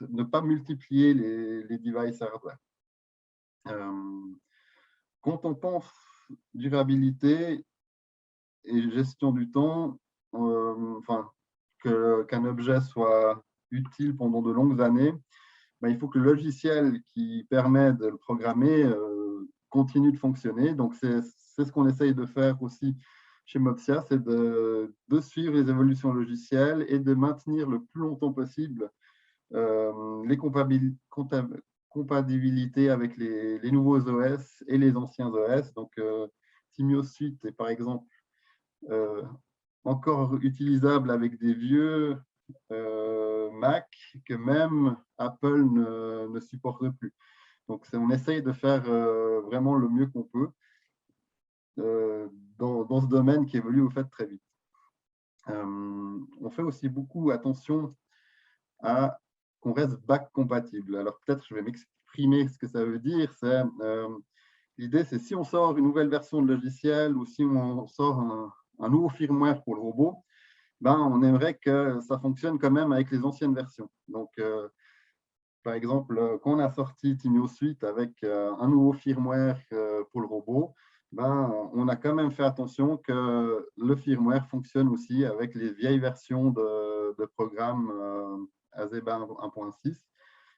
ne pas multiplier les devices hardware. Quand on pense durabilité et gestion du temps, qu'un objet soit utile pendant de longues années, ben, il faut que le logiciel qui permet de le programmer continue de fonctionner. Donc, c'est ce qu'on essaye de faire aussi chez Mopsia, c'est de suivre les évolutions logicielles et de maintenir le plus longtemps possible les compatibilités avec les nouveaux OS et les anciens OS. Donc, Timio Suite est par exemple encore utilisable avec des vieux Mac que même Apple ne supporte plus. Donc, on essaye de faire vraiment le mieux qu'on peut dans ce domaine qui évolue au fait très vite. On fait aussi beaucoup attention à qu'on reste back compatible. Alors, peut-être je vais m'exprimer ce que ça veut dire. L'idée, c'est si on sort une nouvelle version de logiciel ou si on sort un nouveau firmware pour le robot, ben, on aimerait que ça fonctionne quand même avec les anciennes versions. Donc, par exemple, quand on a sorti Timio Suite avec un nouveau firmware pour le robot, ben, on a quand même fait attention que le firmware fonctionne aussi avec les vieilles versions de programmes Azeba 1.6.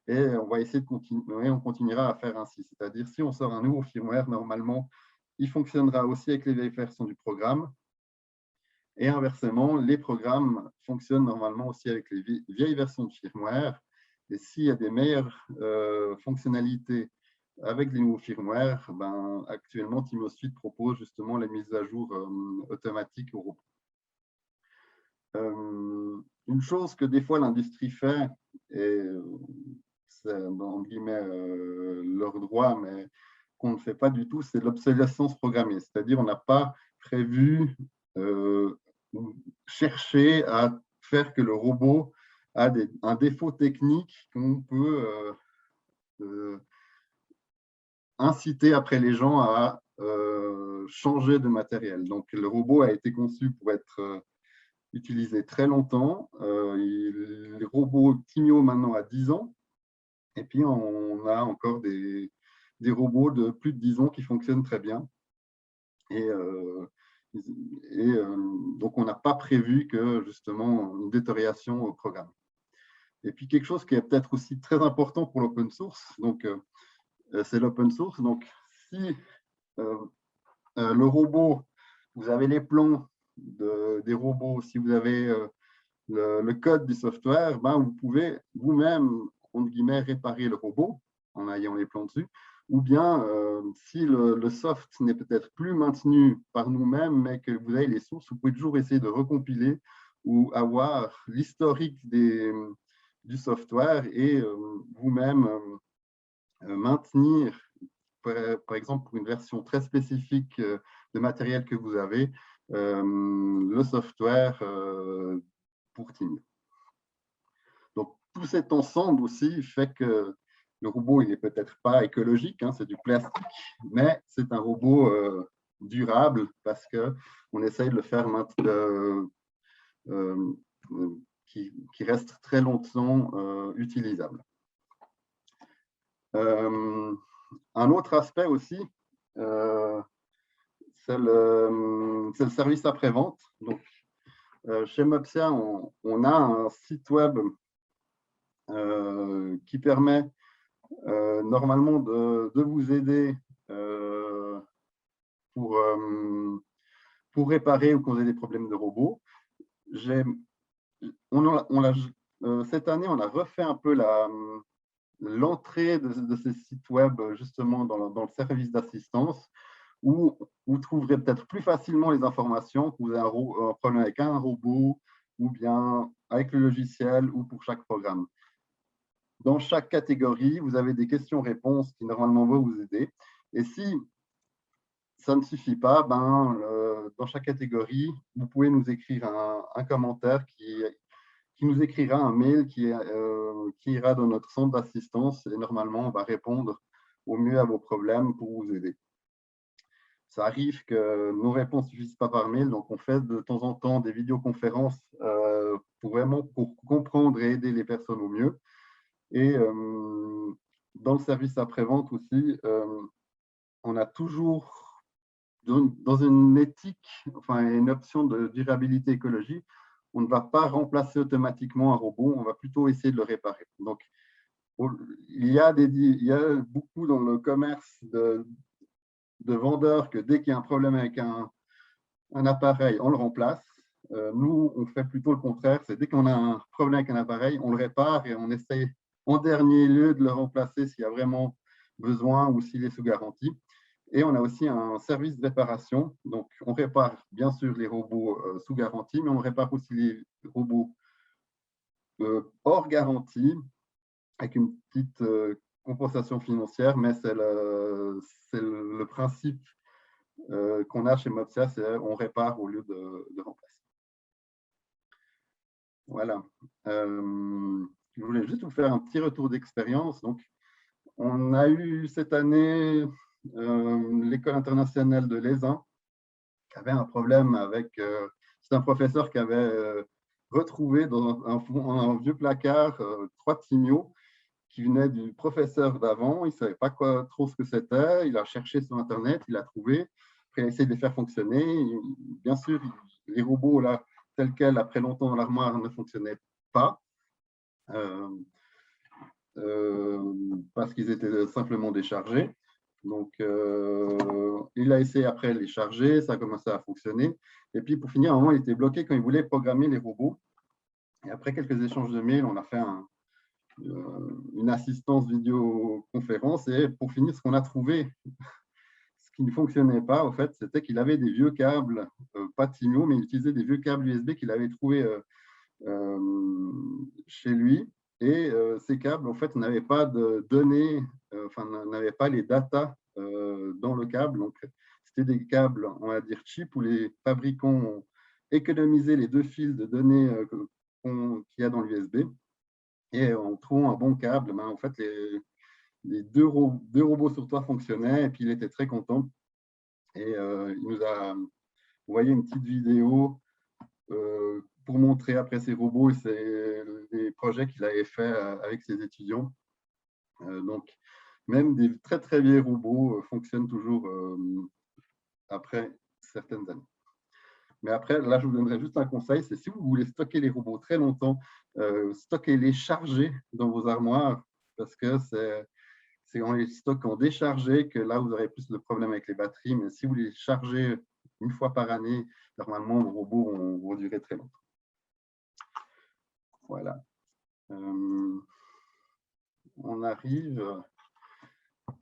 Et on va essayer de continuer, on continuera à faire ainsi. C'est-à-dire, si on sort un nouveau firmware, normalement, il fonctionnera aussi avec les vieilles versions du programme. Et inversement, les programmes fonctionnent normalement aussi avec les vieilles versions de firmware. Et s'il y a des meilleures fonctionnalités avec les nouveaux firmware, ben, actuellement, Timio Suite propose justement les mises à jour automatiques au robot. une chose que des fois l'industrie fait, et c'est entre guillemets leur droit, mais qu'on ne fait pas du tout, c'est l'obsolescence programmée. C'est-à-dire on n'a pas prévu chercher à faire que le robot a un défaut technique qu'on peut inciter après les gens à changer de matériel. Donc le robot a été conçu pour être utilisé très longtemps. Les robots Timio maintenant à 10 ans. Et puis on a encore des robots de plus de 10 ans qui fonctionnent très bien. Et donc on n'a pas prévu que justement une détérioration au programme. Et puis quelque chose qui est peut-être aussi très important pour l'open source, donc c'est l'open source. Donc si le robot, vous avez les plans des robots, si vous avez le code du software, ben, vous pouvez vous-même, entre guillemets, réparer le robot en ayant les plans dessus, ou bien si le soft n'est peut-être plus maintenu par nous-mêmes, mais que vous avez les sources, vous pouvez toujours essayer de recompiler ou avoir l'historique du software et vous-même maintenir, par exemple, pour une version très spécifique de matériel que vous avez, le software pour Timio. Donc, tout cet ensemble aussi fait que le robot, il n'est peut-être pas écologique, hein, c'est du plastique, mais c'est un robot durable parce qu'on essaye de le faire qui reste très longtemps utilisable. Un autre aspect aussi, c'est le service après-vente. Donc, chez Mopsia, on a un site web qui permet normalement de vous aider pour réparer ou causer des problèmes de robot. Cette année, on a refait un peu l'entrée de ces sites web justement dans le service d'assistance, où vous trouverez peut-être plus facilement les informations que vous avez un problème avec un robot ou bien avec le logiciel ou pour chaque programme. Dans chaque catégorie, vous avez des questions-réponses qui normalement vont vous aider. Et si ça ne suffit pas, dans chaque catégorie, vous pouvez nous écrire un commentaire qui nous écrira un mail qui ira dans notre centre d'assistance et normalement, on va répondre au mieux à vos problèmes pour vous aider. Ça arrive que nos réponses ne suffisent pas par mail, donc on fait de temps en temps des vidéoconférences pour comprendre et aider les personnes au mieux. Et dans le service après-vente aussi, on a toujours, dans une éthique, enfin une option de durabilité écologique, on ne va pas remplacer automatiquement un robot, on va plutôt essayer de le réparer. Donc, il y a beaucoup dans le commerce de vendeurs que dès qu'il y a un problème avec un appareil, on le remplace. Nous, on fait plutôt le contraire, c'est dès qu'on a un problème avec un appareil, on le répare et on essaye en dernier lieu de le remplacer s'il y a vraiment besoin ou s'il est sous garantie. Et on a aussi un service de réparation. Donc, on répare bien sûr les robots sous garantie, mais on répare aussi les robots hors garantie avec une petite compensation financière, mais c'est le principe qu'on a chez Mopsia, c'est on répare au lieu de remplacer. Voilà. Je voulais juste vous faire un petit retour d'expérience. Donc, on a eu cette année l'école internationale de l'ESA qui avait un problème avec... c'est un professeur qui avait retrouvé dans un vieux placard 3 Timio qui venaient du professeur d'avant. Il ne savait pas trop ce que c'était. Il a cherché sur Internet, il a trouvé. Après, il a essayé de les faire fonctionner. Bien sûr, les robots, là, tels quels, après longtemps dans l'armoire, ne fonctionnaient pas. Parce qu'ils étaient simplement déchargés. Donc, il a essayé après de les charger, ça a commencé à fonctionner. Et puis, pour finir, à un moment, il était bloqué quand il voulait programmer les robots. Et après quelques échanges de mails, on a fait une assistance vidéoconférence. Et pour finir, ce qu'on a trouvé, ce qui ne fonctionnait pas, en fait, c'était qu'il avait des vieux câbles, pas Timio, mais il utilisait des vieux câbles USB qu'il avait trouvés chez lui. Et ces câbles, en fait, n'avaient pas de données, enfin, n'avaient pas les datas dans le câble. Donc, c'était des câbles, on va dire, cheap, où les fabricants ont économisé les 2 fils de données qu'il y a dans l'USB. Et en trouvant un bon câble, en fait, les deux robots sur 3 fonctionnaient, et puis il était très content. Et il nous a envoyé une petite vidéo pour montrer après ces robots et les projets qu'il avait fait avec ses étudiants. Donc, même des très très vieux robots fonctionnent toujours après certaines années. Mais après, là, je vous donnerai juste un conseil, c'est si vous voulez stocker les robots très longtemps, stockez-les chargés dans vos armoires, parce que c'est en les stockant déchargés que là, vous aurez plus de problèmes avec les batteries. Mais si vous les chargez une fois par année, normalement, vos robots vont durer très longtemps. Voilà. On arrive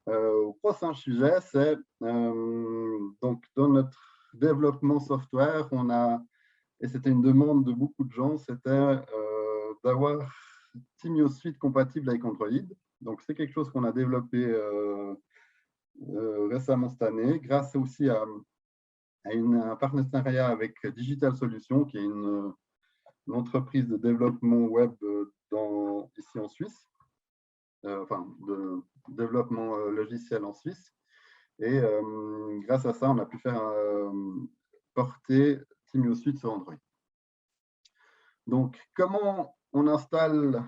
au prochain sujet, c'est donc dans notre développement software, on a, et c'était une demande de beaucoup de gens, c'était d'avoir Timio Suite compatible avec Android. Donc c'est quelque chose qu'on a développé récemment cette année, grâce aussi à un partenariat avec Digital Solutions, qui est une entreprise de développement web ici en Suisse, enfin de développement logiciel en Suisse. Et grâce à ça, on a pu faire porter Timio Suite sur Android. Donc, comment on installe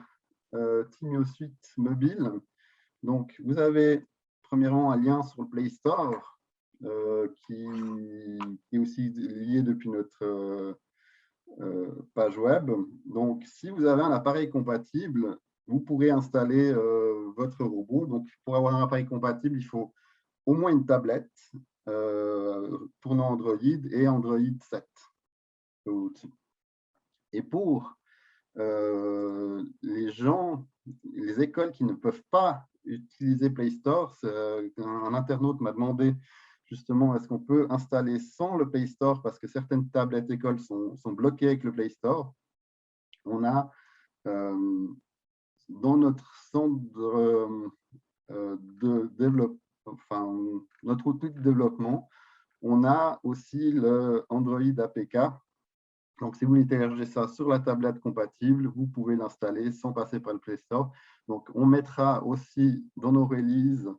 Timio Suite mobile? Donc, vous avez premièrement un lien sur le Play Store qui est aussi lié depuis notre page web. Donc, si vous avez un appareil compatible, vous pourrez installer votre robot. Donc, pour avoir un appareil compatible, il faut au moins une tablette tournant Android et Android 7 au-dessus. Et pour les écoles qui ne peuvent pas utiliser Play Store, un internaute m'a demandé justement est-ce qu'on peut installer sans le Play Store parce que certaines tablettes écoles sont bloquées avec le Play Store. On a dans notre centre de développement, enfin notre outil de développement, on a aussi le Android APK. Donc, si vous voulez télécharger ça sur la tablette compatible, vous pouvez l'installer sans passer par le Play Store. Donc, on mettra aussi dans nos releases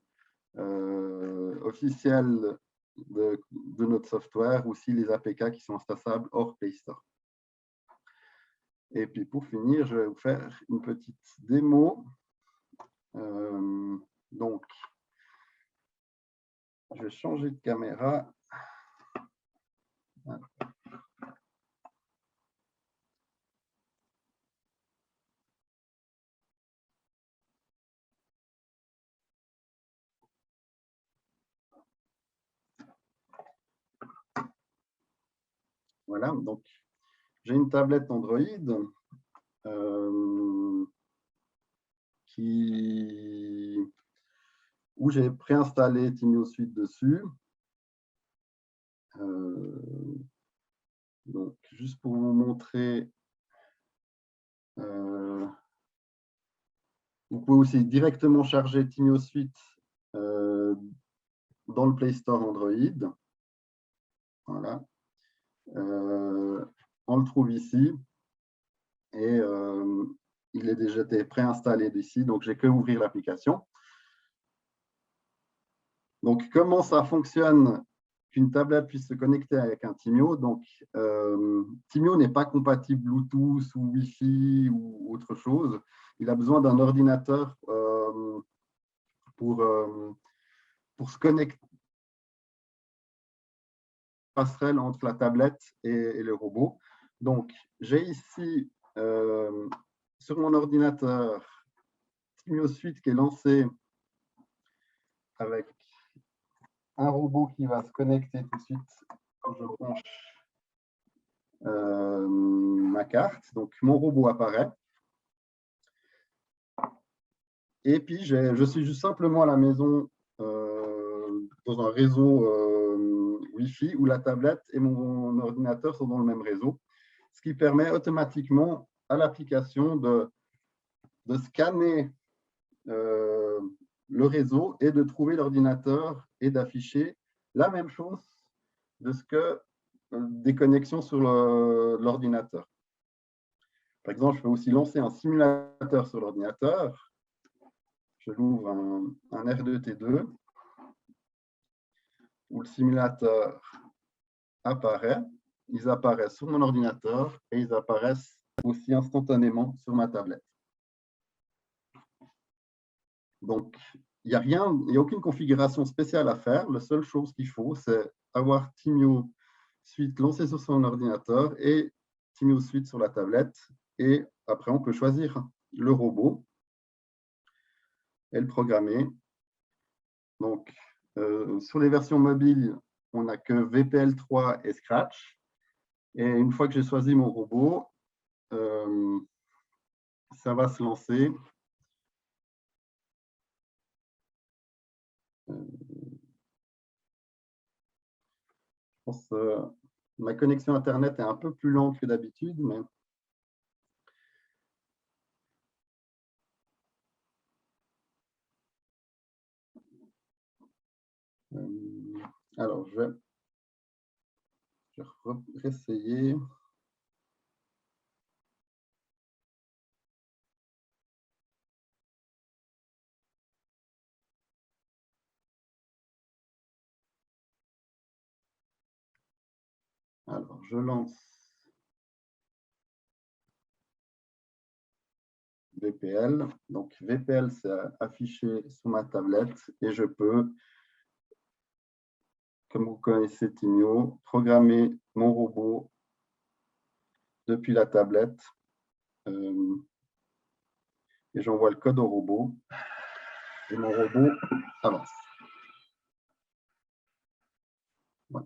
officielles de notre software aussi les APK qui sont installables hors Play Store. Et puis, pour finir, je vais vous faire une petite démo. Donc, je vais changer de caméra. Voilà, donc j'ai une tablette Android où j'ai préinstallé Timio Suite dessus. Donc, juste pour vous montrer, vous pouvez aussi directement charger Timio Suite dans le Play Store Android. Voilà. On le trouve ici et il est déjà préinstallé d'ici, donc j'ai que ouvrir l'application. Donc, comment ça fonctionne qu'une tablette puisse se connecter avec un Timio? Donc, Timio n'est pas compatible Bluetooth ou Wi-Fi ou autre chose. Il a besoin d'un ordinateur pour se connecter passerelle entre la tablette et le robot. Donc, j'ai ici sur mon ordinateur Timio Suite qui est lancé avec un robot qui va se connecter tout de suite quand je branche ma carte. Donc, mon robot apparaît. Et puis, je suis juste simplement à la maison dans un réseau Wi-Fi où la tablette et mon ordinateur sont dans le même réseau, ce qui permet automatiquement à l'application de scanner le réseau et de trouver l'ordinateur et d'afficher la même chose de ce que des connexions sur l'ordinateur. Par exemple, je peux aussi lancer un simulateur sur l'ordinateur. Je l'ouvre un R2T2 où le simulateur apparaît. Ils apparaissent sur mon ordinateur et ils apparaissent aussi instantanément sur ma tablette. Donc, il n'y a rien, il n'y a aucune configuration spéciale à faire. La seule chose qu'il faut, c'est avoir Timio Suite lancé sur son ordinateur et Timio Suite sur la tablette. Et après, on peut choisir le robot et le programmer. Donc, sur les versions mobiles, on n'a que VPL3 et Scratch. Et une fois que j'ai choisi mon robot, ça va se lancer. Je pense que ma connexion Internet est un peu plus lente que d'habitude, mais alors, je vais réessayer. Alors, je lance VPL. Donc, VPL, c'est affiché sur ma tablette et je peux, comme vous connaissez Timio, programmer mon robot depuis la tablette. Et j'envoie le code au robot. Et mon robot avance. Ouais.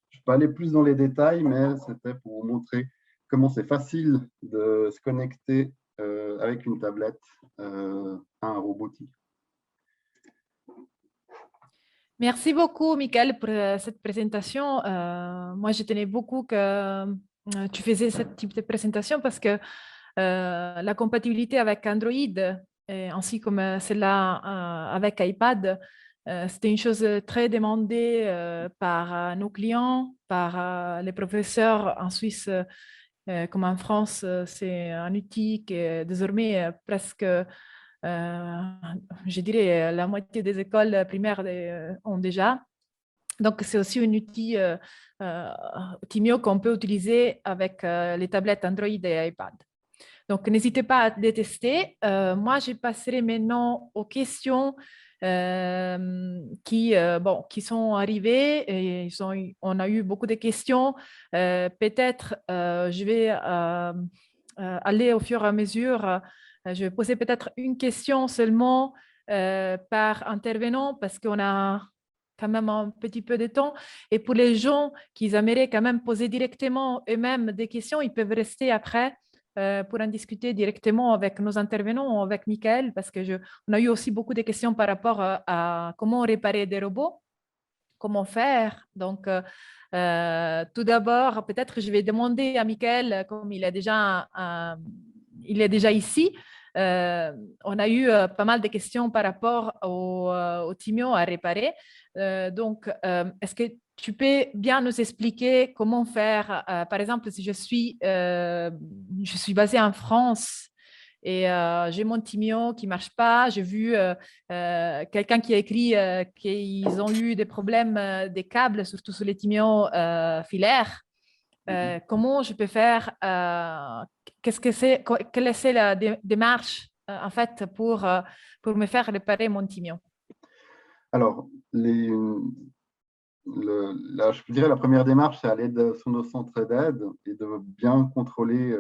Je ne vais pas aller plus dans les détails, mais c'était pour vous montrer comment c'est facile de se connecter avec une tablette à un robotique. Merci beaucoup, Michael, pour cette présentation. Moi, je tenais beaucoup que tu faisais ce type de présentation parce que la compatibilité avec Android, ainsi comme celle-là avec iPad, c'était une chose très demandée par nos clients, par les professeurs en Suisse, comme en France. C'est un outil qui désormais presque, je dirais, la moitié des écoles primaires ont déjà. Donc, c'est aussi un outil Timio qu'on peut utiliser avec les tablettes Android et iPad. Donc, n'hésitez pas à les tester. Moi, je passerai maintenant aux questions qui sont arrivées. Et on a eu beaucoup de questions. Peut-être, je vais aller au fur et à mesure. Je vais poser peut-être une question seulement par intervenant parce qu'on a quand même un petit peu de temps. Et pour les gens qui aimeraient quand même poser directement eux-mêmes des questions, ils peuvent rester après pour en discuter directement avec nos intervenants ou avec Michael, parce on a eu aussi beaucoup de questions par rapport à comment réparer des robots, comment faire. Donc, tout d'abord, peut-être que je vais demander à Michael, comme il est déjà ici, on a eu pas mal de questions par rapport au Timio à réparer. Donc, est-ce que tu peux bien nous expliquer comment faire, par exemple, si je suis basée en France et j'ai mon Timio qui ne marche pas. J'ai vu quelqu'un qui a écrit qu'ils ont eu des problèmes des câbles, surtout sur les Timio filaires. Comment je peux faire quelle est la démarche en fait pour me faire réparer mon Timio? Alors, je dirais la première démarche, c'est aller sur nos centres d'aide et de bien contrôler,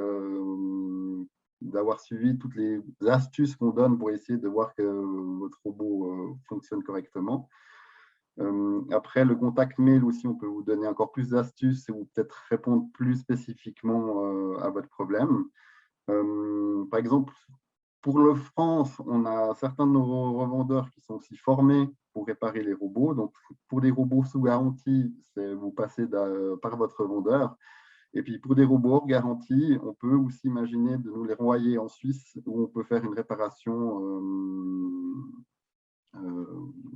d'avoir suivi toutes les astuces qu'on donne pour essayer de voir que votre robot fonctionne correctement. Après, le contact mail aussi, on peut vous donner encore plus d'astuces ou peut-être répondre plus spécifiquement à votre problème. Par exemple, pour le France, on a certains de nos revendeurs qui sont aussi formés pour réparer les robots. Donc, pour des robots sous garantie, vous passez par votre vendeur. Et puis, pour des robots hors garantie, on peut aussi imaginer de nous les renvoyer en Suisse, où on peut faire une réparation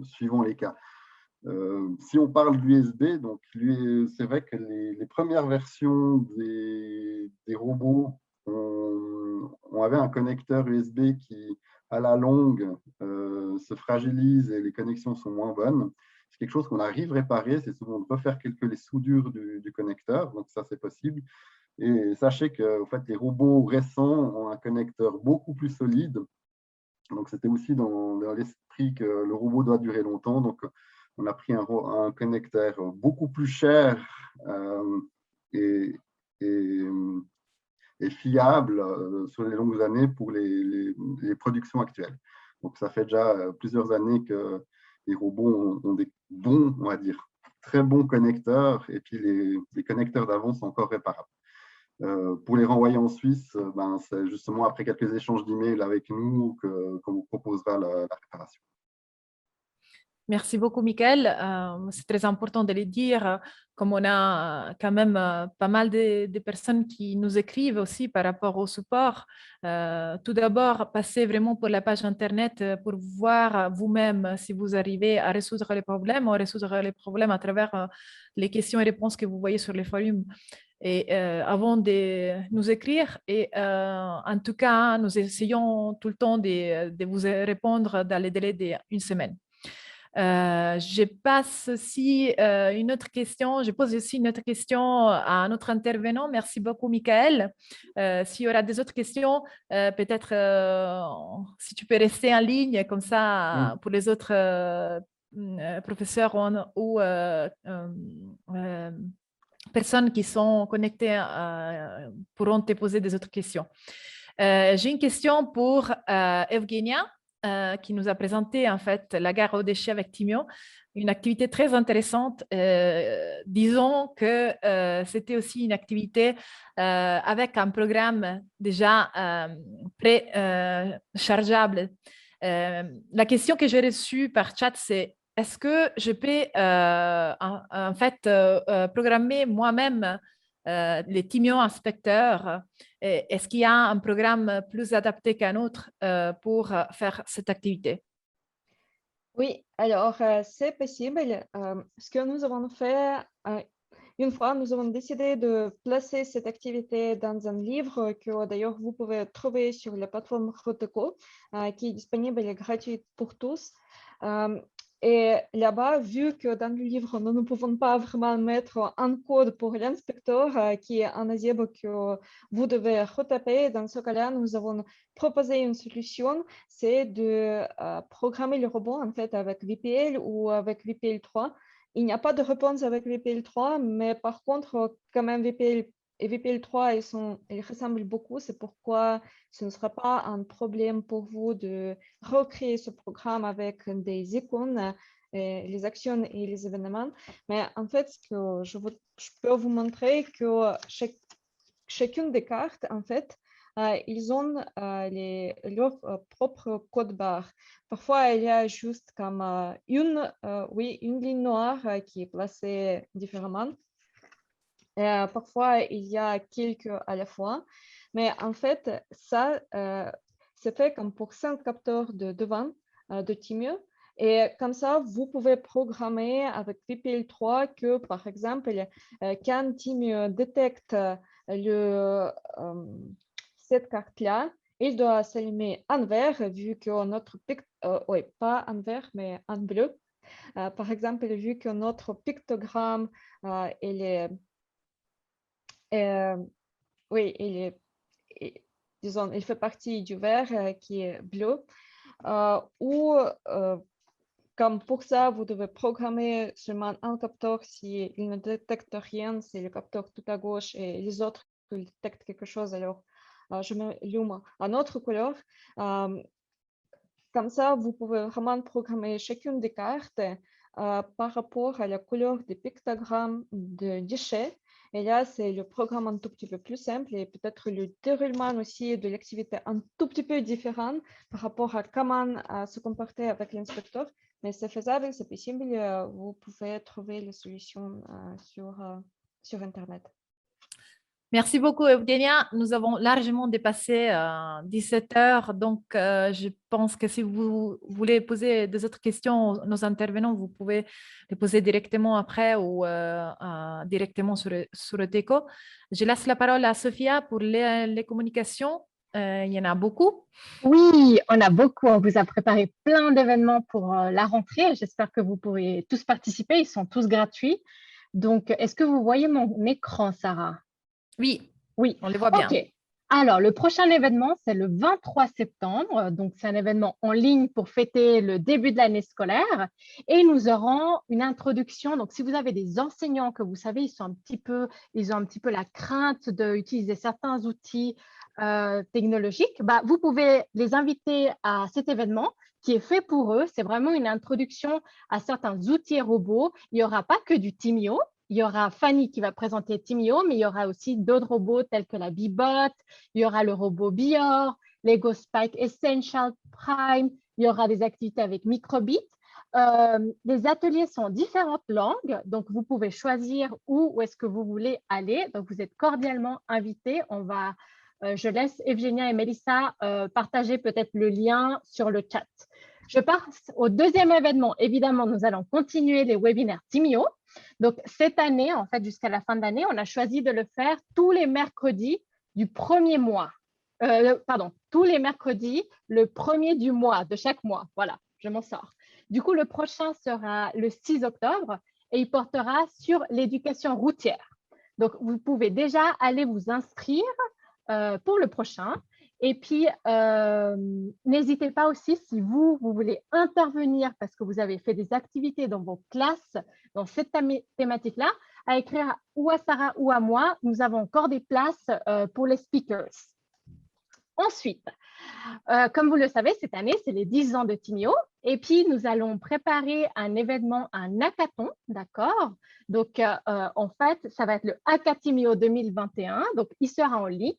suivant les cas. Si on parle d'USB, donc c'est vrai que les premières versions des robots on avait un connecteur USB qui, à la longue, se fragilise et les connexions sont moins bonnes. C'est quelque chose qu'on arrive à réparer, c'est souvent de refaire les soudures du connecteur, donc ça c'est possible. Et sachez que en fait, les robots récents ont un connecteur beaucoup plus solide. Donc c'était aussi dans l'esprit que le robot doit durer longtemps. Donc on a pris un connecteur beaucoup plus cher et fiable sur les longues années pour les productions actuelles. Donc ça fait déjà plusieurs années que les robots ont des bons, on va dire, très bons connecteurs, et puis les connecteurs d'avant sont encore réparables. Pour les renvoyer en Suisse, c'est justement après quelques échanges d'emails avec nous qu'on vous proposera la réparation. Merci beaucoup, Michael. C'est très important de le dire, comme on a quand même pas mal de personnes qui nous écrivent aussi par rapport au support. Tout d'abord, passez vraiment pour la page Internet pour voir vous-même si vous arrivez à résoudre les problèmes ou à résoudre les problèmes à travers les questions et réponses que vous voyez sur les forums. Et avant de nous écrire, et en tout cas, nous essayons tout le temps de vous répondre dans les délais d'une semaine. Je passe aussi une autre question. Je pose aussi une autre question à notre intervenant. Merci beaucoup, Michael. S'il y aura des autres questions, peut-être si tu peux rester en ligne, comme ça, pour les autres professeurs ou personnes qui sont connectées pourront te poser des autres questions. J'ai une question pour Evgenia, qui nous a présenté en fait la gare aux déchets avec Timio, une activité très intéressante. Disons que c'était aussi une activité avec un programme déjà pré-chargeable. La question que j'ai reçue par chat, c'est: est-ce que je peux en fait programmer moi-même les Timio inspecteurs? Est-ce qu'il y a un programme plus adapté qu'un autre pour faire cette activité? Oui, alors c'est possible. Ce que nous avons fait, une fois, nous avons décidé de placer cette activité dans un livre que d'ailleurs vous pouvez trouver sur la plateforme Roteco, qui est disponible et gratuite pour tous. Et là-bas, vu que dans le livre, nous ne pouvons pas vraiment mettre un code pour l'inspecteur qui est un ASIEB que vous devez retaper, dans ce cas-là, nous avons proposé une solution, c'est de programmer le robot en fait avec VPL ou avec VPL 3. Il n'y a pas de réponse avec VPL 3, mais par contre, quand même, VPL et VPL 3, ils ressemblent beaucoup. C'est pourquoi ce ne sera pas un problème pour vous de recréer ce programme avec des icônes, les actions et les événements. Mais en fait, ce que je peux vous montrer que chacune des cartes, en fait, ils ont leur propre code barre. Parfois, il y a juste comme une ligne noire qui est placée différemment. Parfois, il y a quelques à la fois. Mais en fait, ça, c'est fait comme pour 5 capteurs de devant de Timio. Et comme ça, vous pouvez programmer avec VPL3 que, par exemple, quand Timio détecte cette carte-là, il doit s'allumer en vert, vu que notre pas en vert, mais en bleu. Par exemple, vu que notre pictogramme, il est disons, il fait partie du vert qui est bleu. Ou comme pour ça, vous devez programmer seulement un capteur si il ne détecte rien, c'est le capteur tout à gauche et les autres qui détectent quelque chose, alors je m'allume en autre couleur. Comme ça, vous pouvez vraiment programmer chacune des cartes par rapport à la couleur des pictogrammes de déchets. Et là, c'est le programme un tout petit peu plus simple et peut-être le déroulement aussi de l'activité un tout petit peu différent par rapport à comment se comporter avec l'inspecteur. mais c'est faisable, c'est possible. Vous pouvez trouver les solutions sur Internet. Merci beaucoup, Eugenia. Nous avons largement dépassé 17 heures, donc je pense que si vous voulez poser des autres questions aux nos intervenants, vous pouvez les poser directement après ou directement sur le TECO. Je laisse la parole à Sophia pour les communications. Il y en a beaucoup. Oui, on a beaucoup. On vous a préparé plein d'événements pour la rentrée. J'espère que vous pourrez tous participer. Ils sont tous gratuits. Donc, est-ce que vous voyez mon écran, Sarah? Oui, Oui, on les voit bien. OK. Alors, le prochain événement, c'est le 23 septembre. Donc, c'est un événement en ligne pour fêter le début de l'année scolaire. Et nous aurons une introduction. Donc, si vous avez des enseignants que vous savez, ils ont un petit peu la crainte d'utiliser certains outils technologiques, vous pouvez les inviter à cet événement qui est fait pour eux. C'est vraiment une introduction à certains outils et robots. Il n'y aura pas que du Timio. Il y aura Fanny qui va présenter Timio, mais il y aura aussi d'autres robots tels que la Bibot, il y aura le robot Bior, Lego Spike Essential Prime, il y aura des activités avec Microbit. Les ateliers sont en différentes langues, donc vous pouvez choisir où est-ce que vous voulez aller. Donc, vous êtes cordialement invités. Je laisse Eugenia et Melissa partager peut-être le lien sur le chat. Je passe au deuxième événement. Évidemment, nous allons continuer les webinaires Timio. Donc, cette année, en fait, jusqu'à la fin de l'année, on a choisi de le faire tous les mercredis du premier mois. Tous les mercredis, le premier du mois, de chaque mois. Voilà, je m'en sors. Du coup, le prochain sera le 6 octobre et il portera sur l'éducation routière. Donc, vous pouvez déjà aller vous inscrire pour le prochain. Et puis, n'hésitez pas aussi, si vous voulez intervenir parce que vous avez fait des activités dans vos classes, dans cette thématique-là, à écrire ou à Sarah ou à moi. Nous avons encore des places pour les speakers. Ensuite, comme vous le savez, cette année, c'est les 10 ans de Timio. Et puis, nous allons préparer un événement, un hackathon, d'accord? Donc, en fait, ça va être le Hackatimio 2021. Donc, il sera en ligne.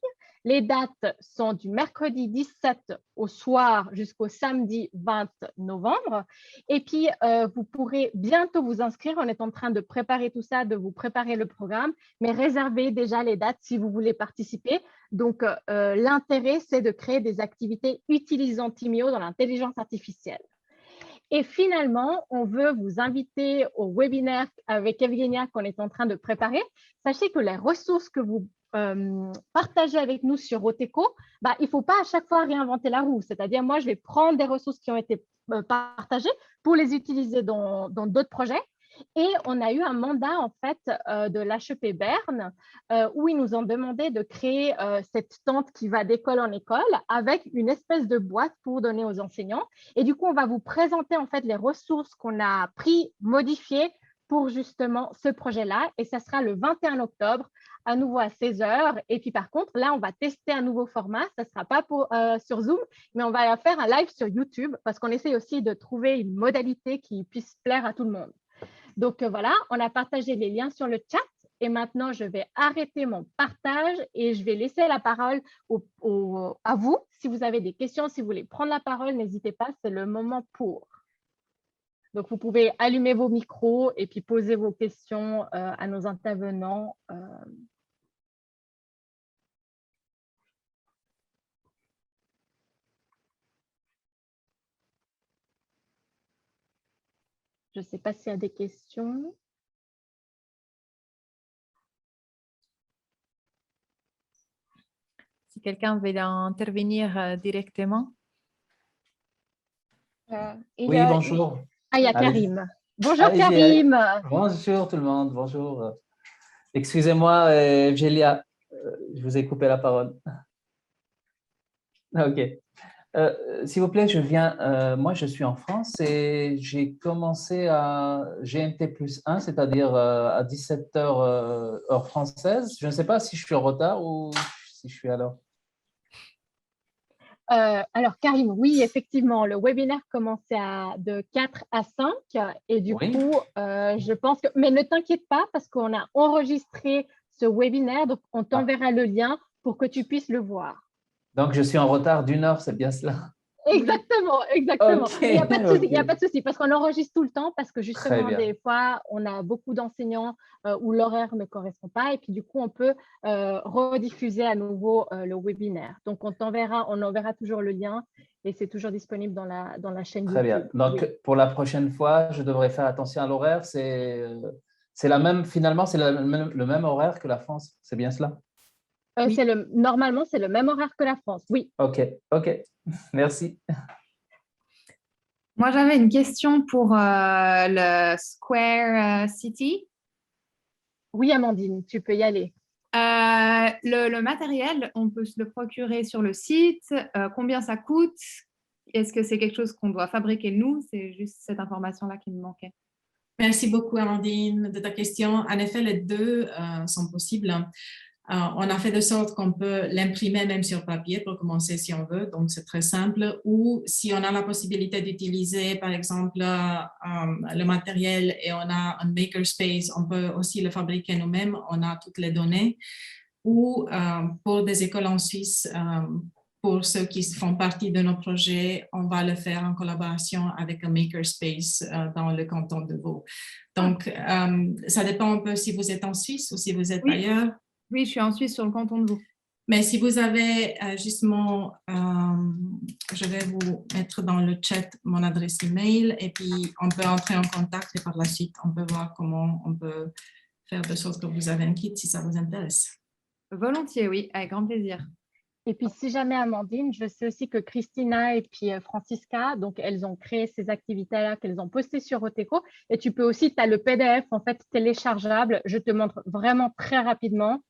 Les dates sont du mercredi 17 au soir jusqu'au samedi 20 novembre. Et puis, vous pourrez bientôt vous inscrire. On est en train de préparer tout ça, de vous préparer le programme, mais réservez déjà les dates si vous voulez participer. Donc, l'intérêt, c'est de créer des activités utilisant Timio dans l'intelligence artificielle. Et finalement, on veut vous inviter au webinaire avec Eugenia qu'on est en train de préparer. Sachez que les ressources que vous partagez avec nous sur Roteco, il ne faut pas à chaque fois réinventer la roue. C'est-à-dire, moi, je vais prendre des ressources qui ont été partagées pour les utiliser dans d'autres projets. Et on a eu un mandat, en fait, de l'HEP Berne où ils nous ont demandé de créer cette tente qui va d'école en école avec une espèce de boîte pour donner aux enseignants. Et du coup, on va vous présenter, en fait, les ressources qu'on a pris, modifiées pour justement ce projet-là. Et ça sera le 21 octobre, à nouveau à 16h. Et puis, par contre, là, on va tester un nouveau format. Ça ne sera pas sur Zoom, mais on va faire un live sur YouTube parce qu'on essaie aussi de trouver une modalité qui puisse plaire à tout le monde. Donc, voilà, on a partagé les liens sur le chat et maintenant, je vais arrêter mon partage et je vais laisser la parole à vous. Si vous avez des questions, si vous voulez prendre la parole, n'hésitez pas, c'est le moment pour. Donc, vous pouvez allumer vos micros et puis poser vos questions à nos intervenants. Je ne sais pas s'il y a des questions. Si quelqu'un veut intervenir directement. Oui, bonjour. Il y a Karim. Bonjour Karim. Bonjour tout le monde, bonjour. Excusez-moi, Eugenia, je vous ai coupé la parole. Ok. S'il vous plaît, moi je suis en France et j'ai commencé à GMT+1, c'est-à-dire à 17h heure française. Je ne sais pas si je suis en retard ou si je suis à l'heure. Alors, Karim, oui, effectivement, le webinaire commençait de 4 à 5 et du coup, je pense que… Mais ne t'inquiète pas parce qu'on a enregistré ce webinaire, donc on t'enverra le lien pour que tu puisses le voir. Donc, je suis en retard d'1 heure, c'est bien cela? Exactement, exactement. Ok, Il n'y a pas de souci, il n'y a ok. pas de souci, parce qu'on enregistre tout le temps, parce que Très justement, bien. des fois, on a beaucoup d'enseignants où l'horaire ne correspond pas, et puis du coup, on peut rediffuser à nouveau le webinaire. Donc, on enverra toujours le lien, et c'est toujours disponible dans la chaîne Très bien. YouTube. Donc, Oui. pour la prochaine fois, je devrais faire attention à l'horaire. C'est la même, finalement, c'est le même horaire que la France. C'est bien cela? Oui. Normalement, c'est le même horaire que la France. Oui, Ok, ok. Merci. Moi, j'avais une question pour le Square City. oui, Amandine, tu peux y aller. Le matériel, on peut se le procurer sur le site. Combien ça coûte? Est-ce que c'est quelque chose qu'on doit fabriquer nous? C'est juste cette information-là qui me manquait. Merci beaucoup, Amandine, de ta question. En effet, les deux sont possibles. On a fait de sorte qu'on peut l'imprimer même sur papier pour commencer si on veut, donc c'est très simple. Ou si on a la possibilité d'utiliser, par exemple, le matériel et on a un makerspace, on peut aussi le fabriquer nous-mêmes, on a toutes les données. Ou pour des écoles en Suisse, pour ceux qui font partie de nos projets, on va le faire en collaboration avec un makerspace dans le canton de Vaud. Donc, ça dépend un peu si vous êtes en Suisse ou si vous êtes ailleurs. Oui, je suis en Suisse sur le canton de Vaud. Mais si vous avez justement, je vais vous mettre dans le chat mon adresse email et puis on peut entrer en contact et par la suite, on peut voir comment on peut faire de sorte que vous avez un kit si ça vous intéresse. Volontiers, oui, avec grand plaisir. Et puis, si jamais, Amandine, je sais aussi que Christina et puis Francisca, donc elles ont créé ces activités-là qu'elles ont postées sur Roteco. Et tu peux aussi, tu as le PDF en fait téléchargeable. Je te montre vraiment très rapidement.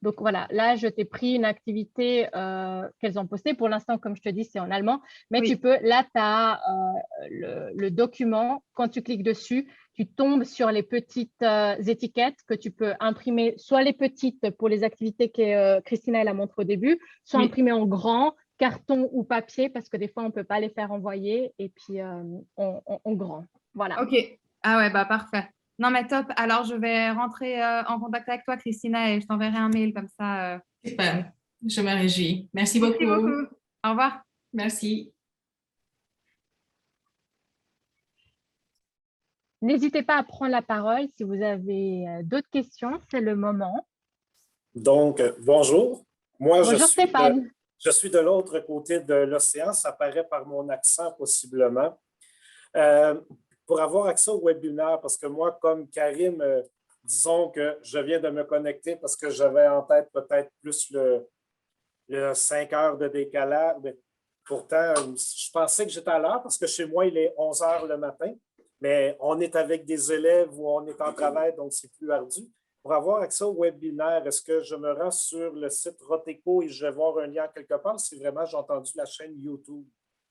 Donc voilà, là, je t'ai pris une activité qu'elles ont postée. Pour l'instant, comme je te dis, c'est en allemand. Mais Oui. tu peux, là, tu as le document. Quand tu cliques dessus, tu tombes sur les petites étiquettes que tu peux imprimer, soit les petites pour les activités que Christina elle a montré au début, soit Oui. imprimées en grand, carton ou papier, parce que des fois, on ne peut pas les faire envoyer, et puis en grand. Voilà. Ok. Ah ouais, bah parfait. Non, mais top. Alors, je vais rentrer en contact avec toi, Christina, et je t'enverrai un mail comme ça. Super, je me réjouis. Merci Merci beaucoup. beaucoup. Au revoir. Merci. N'hésitez pas à prendre la parole si vous avez d'autres questions, c'est le moment. Donc, bonjour. Moi, Bonjour Stéphane. je suis de l'autre côté de l'océan. Ça paraît par mon accent, possiblement. Pour avoir accès au webinaire, parce que moi, comme Karim, disons que je viens de me connecter parce que j'avais en tête peut-être plus le 5 heures de décalage. Mais pourtant, je pensais que j'étais à l'heure parce que chez moi, il est 11 heures le matin. Mais on est avec des élèves ou on est en travail, donc c'est plus ardu. Pour avoir accès au webinaire, est-ce que je me rends sur le site Roteco et je vais voir un lien quelque part si vraiment j'ai entendu la chaîne YouTube?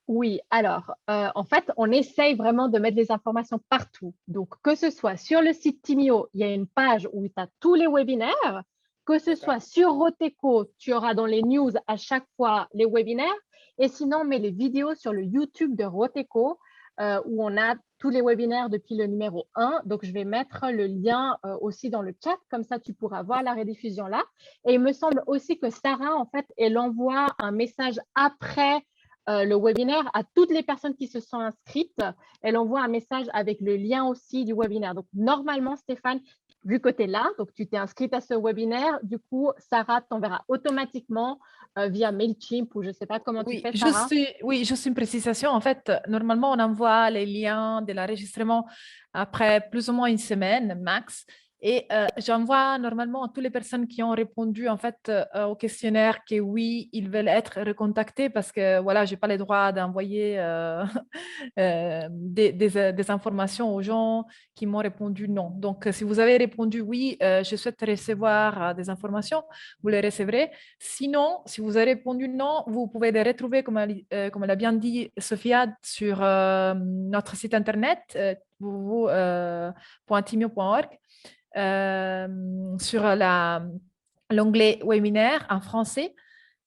Oui, alors, en fait, on essaye vraiment de mettre des informations partout. Donc, que ce soit sur le site Timio, il y a une page où tu as tous les webinaires. Que ce soit sur Roteco, tu auras dans les news à chaque fois les webinaires. Et sinon, on met les vidéos sur le YouTube de Roteco où on a tous les webinaires depuis le numéro 1. Donc, je vais mettre le lien aussi dans le chat. Comme ça, tu pourras voir la rediffusion là. Et il me semble aussi que Sarah, en fait, elle envoie un message après le webinaire à toutes les personnes qui se sont inscrites. Elle envoie un message avec le lien aussi du webinaire. Donc, normalement, Stéphane, vu que tu es là, donc tu t'es inscrite à ce webinaire, du coup, Sarah t'enverra automatiquement via MailChimp ou je ne sais pas comment tu fais, Sarah. Juste une précision. En fait, normalement, on envoie les liens de l'enregistrement après plus ou moins une semaine max. Et j'envoie normalement à toutes les personnes qui ont répondu en fait au questionnaire que oui, ils veulent être recontactés parce que voilà, je n'ai pas le droit d'envoyer des informations aux gens qui m'ont répondu non. Donc, si vous avez répondu oui, je souhaite recevoir des informations, vous les recevrez. Sinon, si vous avez répondu non, vous pouvez les retrouver, comme elle a bien dit Sophia, sur notre site internet www.timio.org. Sur l'onglet webinaire en français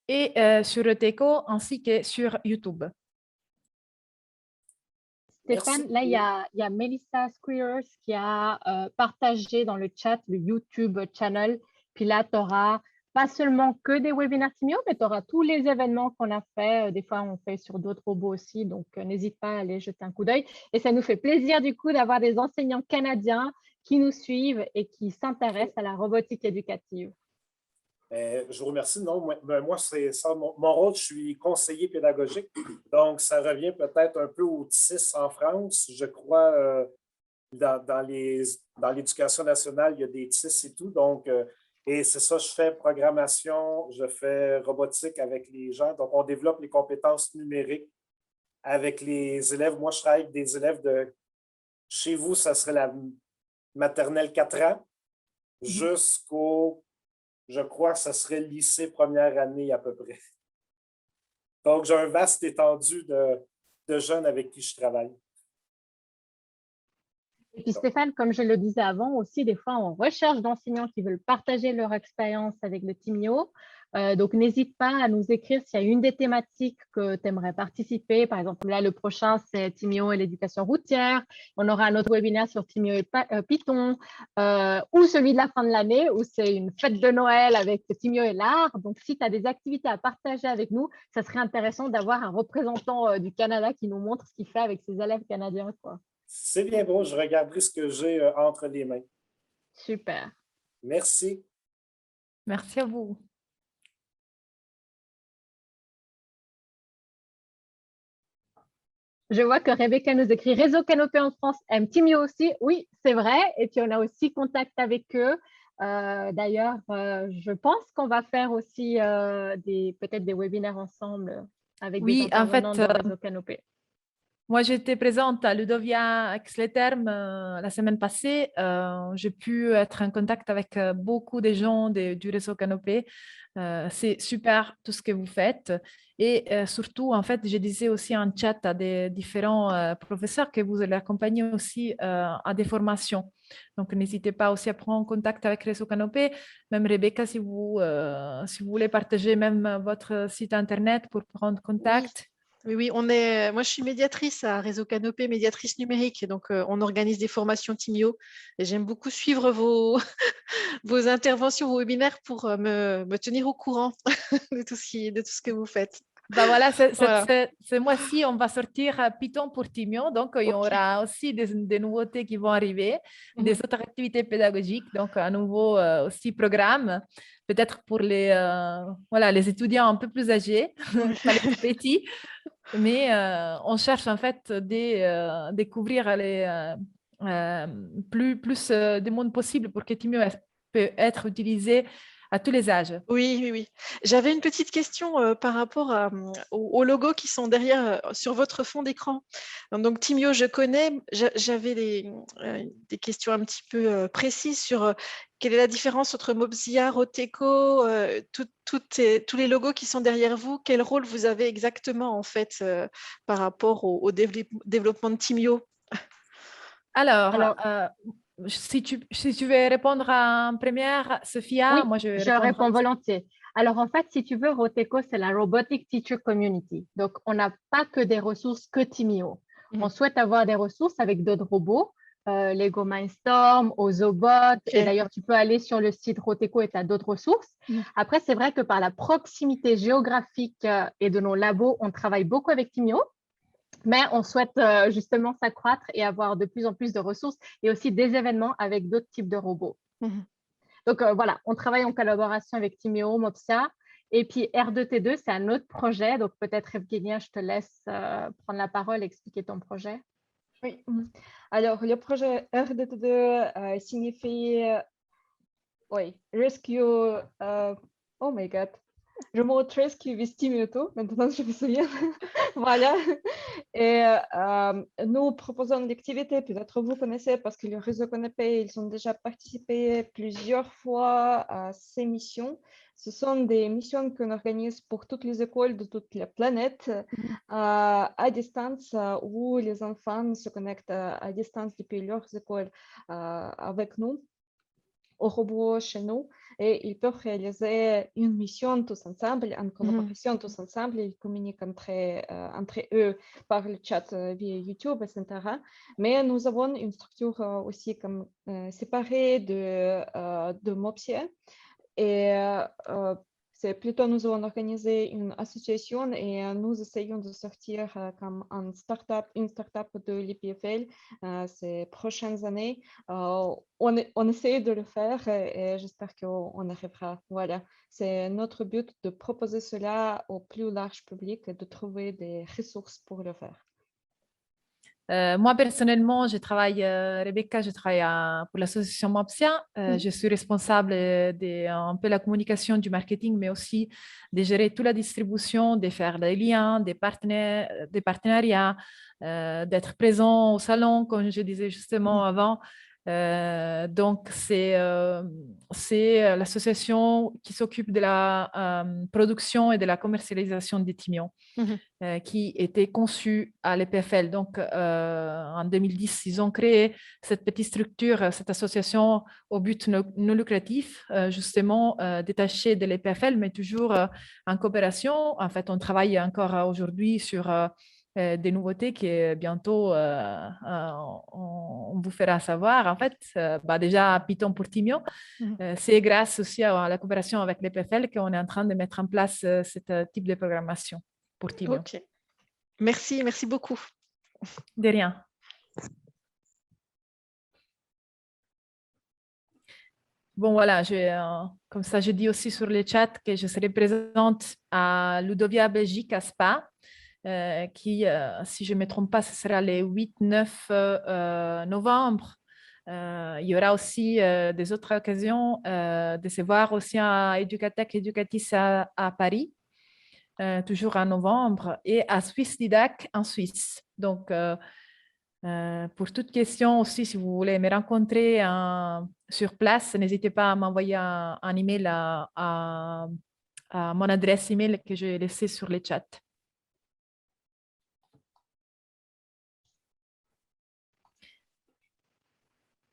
et sur Roteco ainsi que sur YouTube. Stéphane, là, il y a Melissa Squeers qui a partagé dans le chat le YouTube channel. Puis là, tu auras pas seulement que des webinaires Timio, mais tu auras tous les événements qu'on a fait. Des fois, on fait sur d'autres robots aussi, donc n'hésite pas à aller jeter un coup d'œil. Et ça nous fait plaisir du coup d'avoir des enseignants canadiens qui nous suivent et qui s'intéressent à la robotique éducative. Je vous remercie. Non, moi c'est ça. Mon rôle, je suis conseiller pédagogique. Donc, ça revient peut-être un peu au TIS en France. Je crois, dans l'éducation nationale, il y a des TIS et tout. Donc, et c'est ça, je fais programmation, je fais robotique avec les gens. Donc, on développe les compétences numériques avec les élèves. Moi, je travaille avec des élèves de chez vous, ça serait la maternelle 4 ans jusqu'au, je crois que ça serait le lycée première année à peu près. Donc, j'ai un vaste étendue de jeunes avec qui je travaille. Et puis Stéphane, comme je le disais avant aussi, des fois on recherche d'enseignants qui veulent partager leur expérience avec le Timio. Donc n'hésite pas à nous écrire s'il y a une des thématiques que tu aimerais participer. Par exemple, là le prochain c'est Timio et l'éducation routière. On aura un autre webinaire sur Timio et Python, ou celui de la fin de l'année où c'est une fête de Noël avec Timio et l'art. Donc si tu as des activités à partager avec nous, ça serait intéressant d'avoir un représentant du Canada qui nous montre ce qu'il fait avec ses élèves canadiens, quoi. C'est bien beau, je regarderai ce que j'ai entre les mains. Super. Merci. Merci à vous. Je vois que Rebecca nous écrit Réseau Canopé en France aime Timio aussi. Oui, c'est vrai. Et puis, on a aussi contact avec eux. D'ailleurs, je pense qu'on va faire aussi peut-être des webinaires ensemble avec des intervenants de Réseau Canopé. Moi, j'étais présente à Ludovia Exleterme la semaine passée. J'ai pu être en contact avec beaucoup de gens du réseau Canopé. C'est super tout ce que vous faites. Et surtout, en fait, je disais aussi en chat à des différents professeurs que vous allez accompagner aussi à des formations. Donc, n'hésitez pas aussi à prendre contact avec Réseau Canopé. Même Rebecca, si vous voulez partager même votre site Internet pour prendre contact. Oui, moi je suis médiatrice à Réseau Canopé, médiatrice numérique, et donc on organise des formations Timio et j'aime beaucoup suivre vos interventions, vos webinaires pour me tenir au courant de tout ce que vous faites. Ben voilà, Voilà. ce mois-ci, on va sortir Python pour Timio, donc il y aura aussi des nouveautés qui vont arriver, des autres activités pédagogiques, donc un nouveau aussi programme, peut-être pour les étudiants un peu plus âgés, pas les tout petits. Mais on cherche en fait de découvrir plus de monde possible pour que Timio peut être utilisé à tous les âges. Oui. J'avais une petite question par rapport aux logos qui sont derrière sur votre fond d'écran. Donc Timio, je connais. J'avais des questions un petit peu précises sur quelle est la différence entre Mobzilla, Roteco, tous les logos qui sont derrière vous. Quel rôle vous avez exactement en fait par rapport au développement de Timio? Alors si tu veux répondre en première, Sophia, oui, moi je réponds volontiers. Alors en fait, si tu veux, Roteco, c'est la Robotic Teacher Community. Donc, on n'a pas que des ressources que Timio. On souhaite avoir des ressources avec d'autres robots, Lego Mindstorm, Ozobot. Et d'ailleurs, tu peux aller sur le site Roteco et tu as d'autres ressources. Après, c'est vrai que par la proximité géographique et de nos labos, on travaille beaucoup avec Timio. Mais on souhaite justement s'accroître et avoir de plus en plus de ressources et aussi des événements avec d'autres types de robots. Donc voilà, on travaille en collaboration avec Timio, Mopsia. Et puis R2T2, c'est un autre projet. Donc peut-être Evgenia, je te laisse prendre la parole et expliquer ton projet. Oui, alors le projet R2T2 signifie Rescue, oh my god, Remote Rescue with Timio 2, maintenant je me souviens. Voilà. Et nous proposons l'activité, peut-être vous connaissez parce que le réseau Canopé, ils ont déjà participé plusieurs fois à ces missions. Ce sont des missions qu'on organise pour toutes les écoles de toute la planète à distance, où les enfants se connectent à distance depuis leurs écoles avec nous, au robot chez nous, et ils peuvent réaliser une mission tous ensemble, en collaboration tous ensemble. Ils communiquent entre eux par le chat via YouTube, etc. Mais nous avons une structure aussi comme séparée de Mopsia. Et c'est plutôt, nous avons organisé une association et nous essayons de sortir comme une start-up de l'IPFL ces prochaines années. On essaie de le faire et j'espère qu'on arrivera. Voilà, c'est notre but de proposer cela au plus large public et de trouver des ressources pour le faire. Moi, personnellement, Rebecca, je travaille pour l'association Mopsia. Je suis responsable de un peu la communication, du marketing, mais aussi de gérer toute la distribution, de faire des liens, des partenariats, d'être présent au salon, comme je disais justement avant. Donc, c'est l'association qui s'occupe de la production et de la commercialisation des timions. Qui était conçu à l'EPFL. Donc, en 2010, ils ont créé cette petite structure, cette association au but non lucratif, justement détachée de l'EPFL, mais toujours en coopération. En fait, on travaille encore aujourd'hui sur des nouveautés qui bientôt on vous fera savoir. En fait, déjà Python pour Timio, c'est grâce aussi à la coopération avec l'EPFL qu'on est en train de mettre en place ce type de programmation. Pour Timio. Ok, merci beaucoup. De rien. Bon, voilà, comme ça, je dis aussi sur le chat que je serai présente à Ludovia Belgique à Spa, qui, si je ne me trompe pas, ce sera les 8-9 novembre. Il y aura aussi des autres occasions de se voir aussi à Educatech Educatis à Paris. Toujours en novembre, et à Swiss Didac en Suisse. Donc, pour toute question aussi, si vous voulez me rencontrer sur place, n'hésitez pas à m'envoyer un email à mon adresse email que j'ai laissée sur le chat.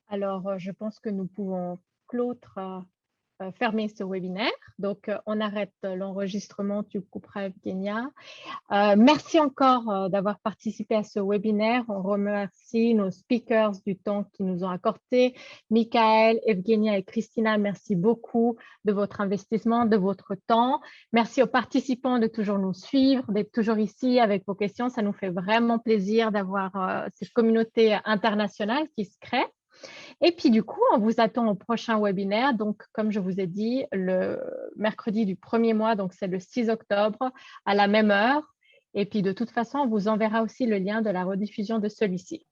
Alors, je pense que nous pouvons fermer ce webinaire. Donc, on arrête l'enregistrement, tu couperas Evgenia. Merci encore d'avoir participé à ce webinaire. On remercie nos speakers du temps qu'ils nous ont accordé. Michael, Evgenia et Christina, merci beaucoup de votre investissement, de votre temps. Merci aux participants de toujours nous suivre, d'être toujours ici avec vos questions. Ça nous fait vraiment plaisir d'avoir cette communauté internationale qui se crée. Et puis, du coup, on vous attend au prochain webinaire. Donc, comme je vous ai dit, le mercredi du 1er mois, donc c'est le 6 octobre à la même heure. Et puis, de toute façon, on vous enverra aussi le lien de la rediffusion de celui-ci.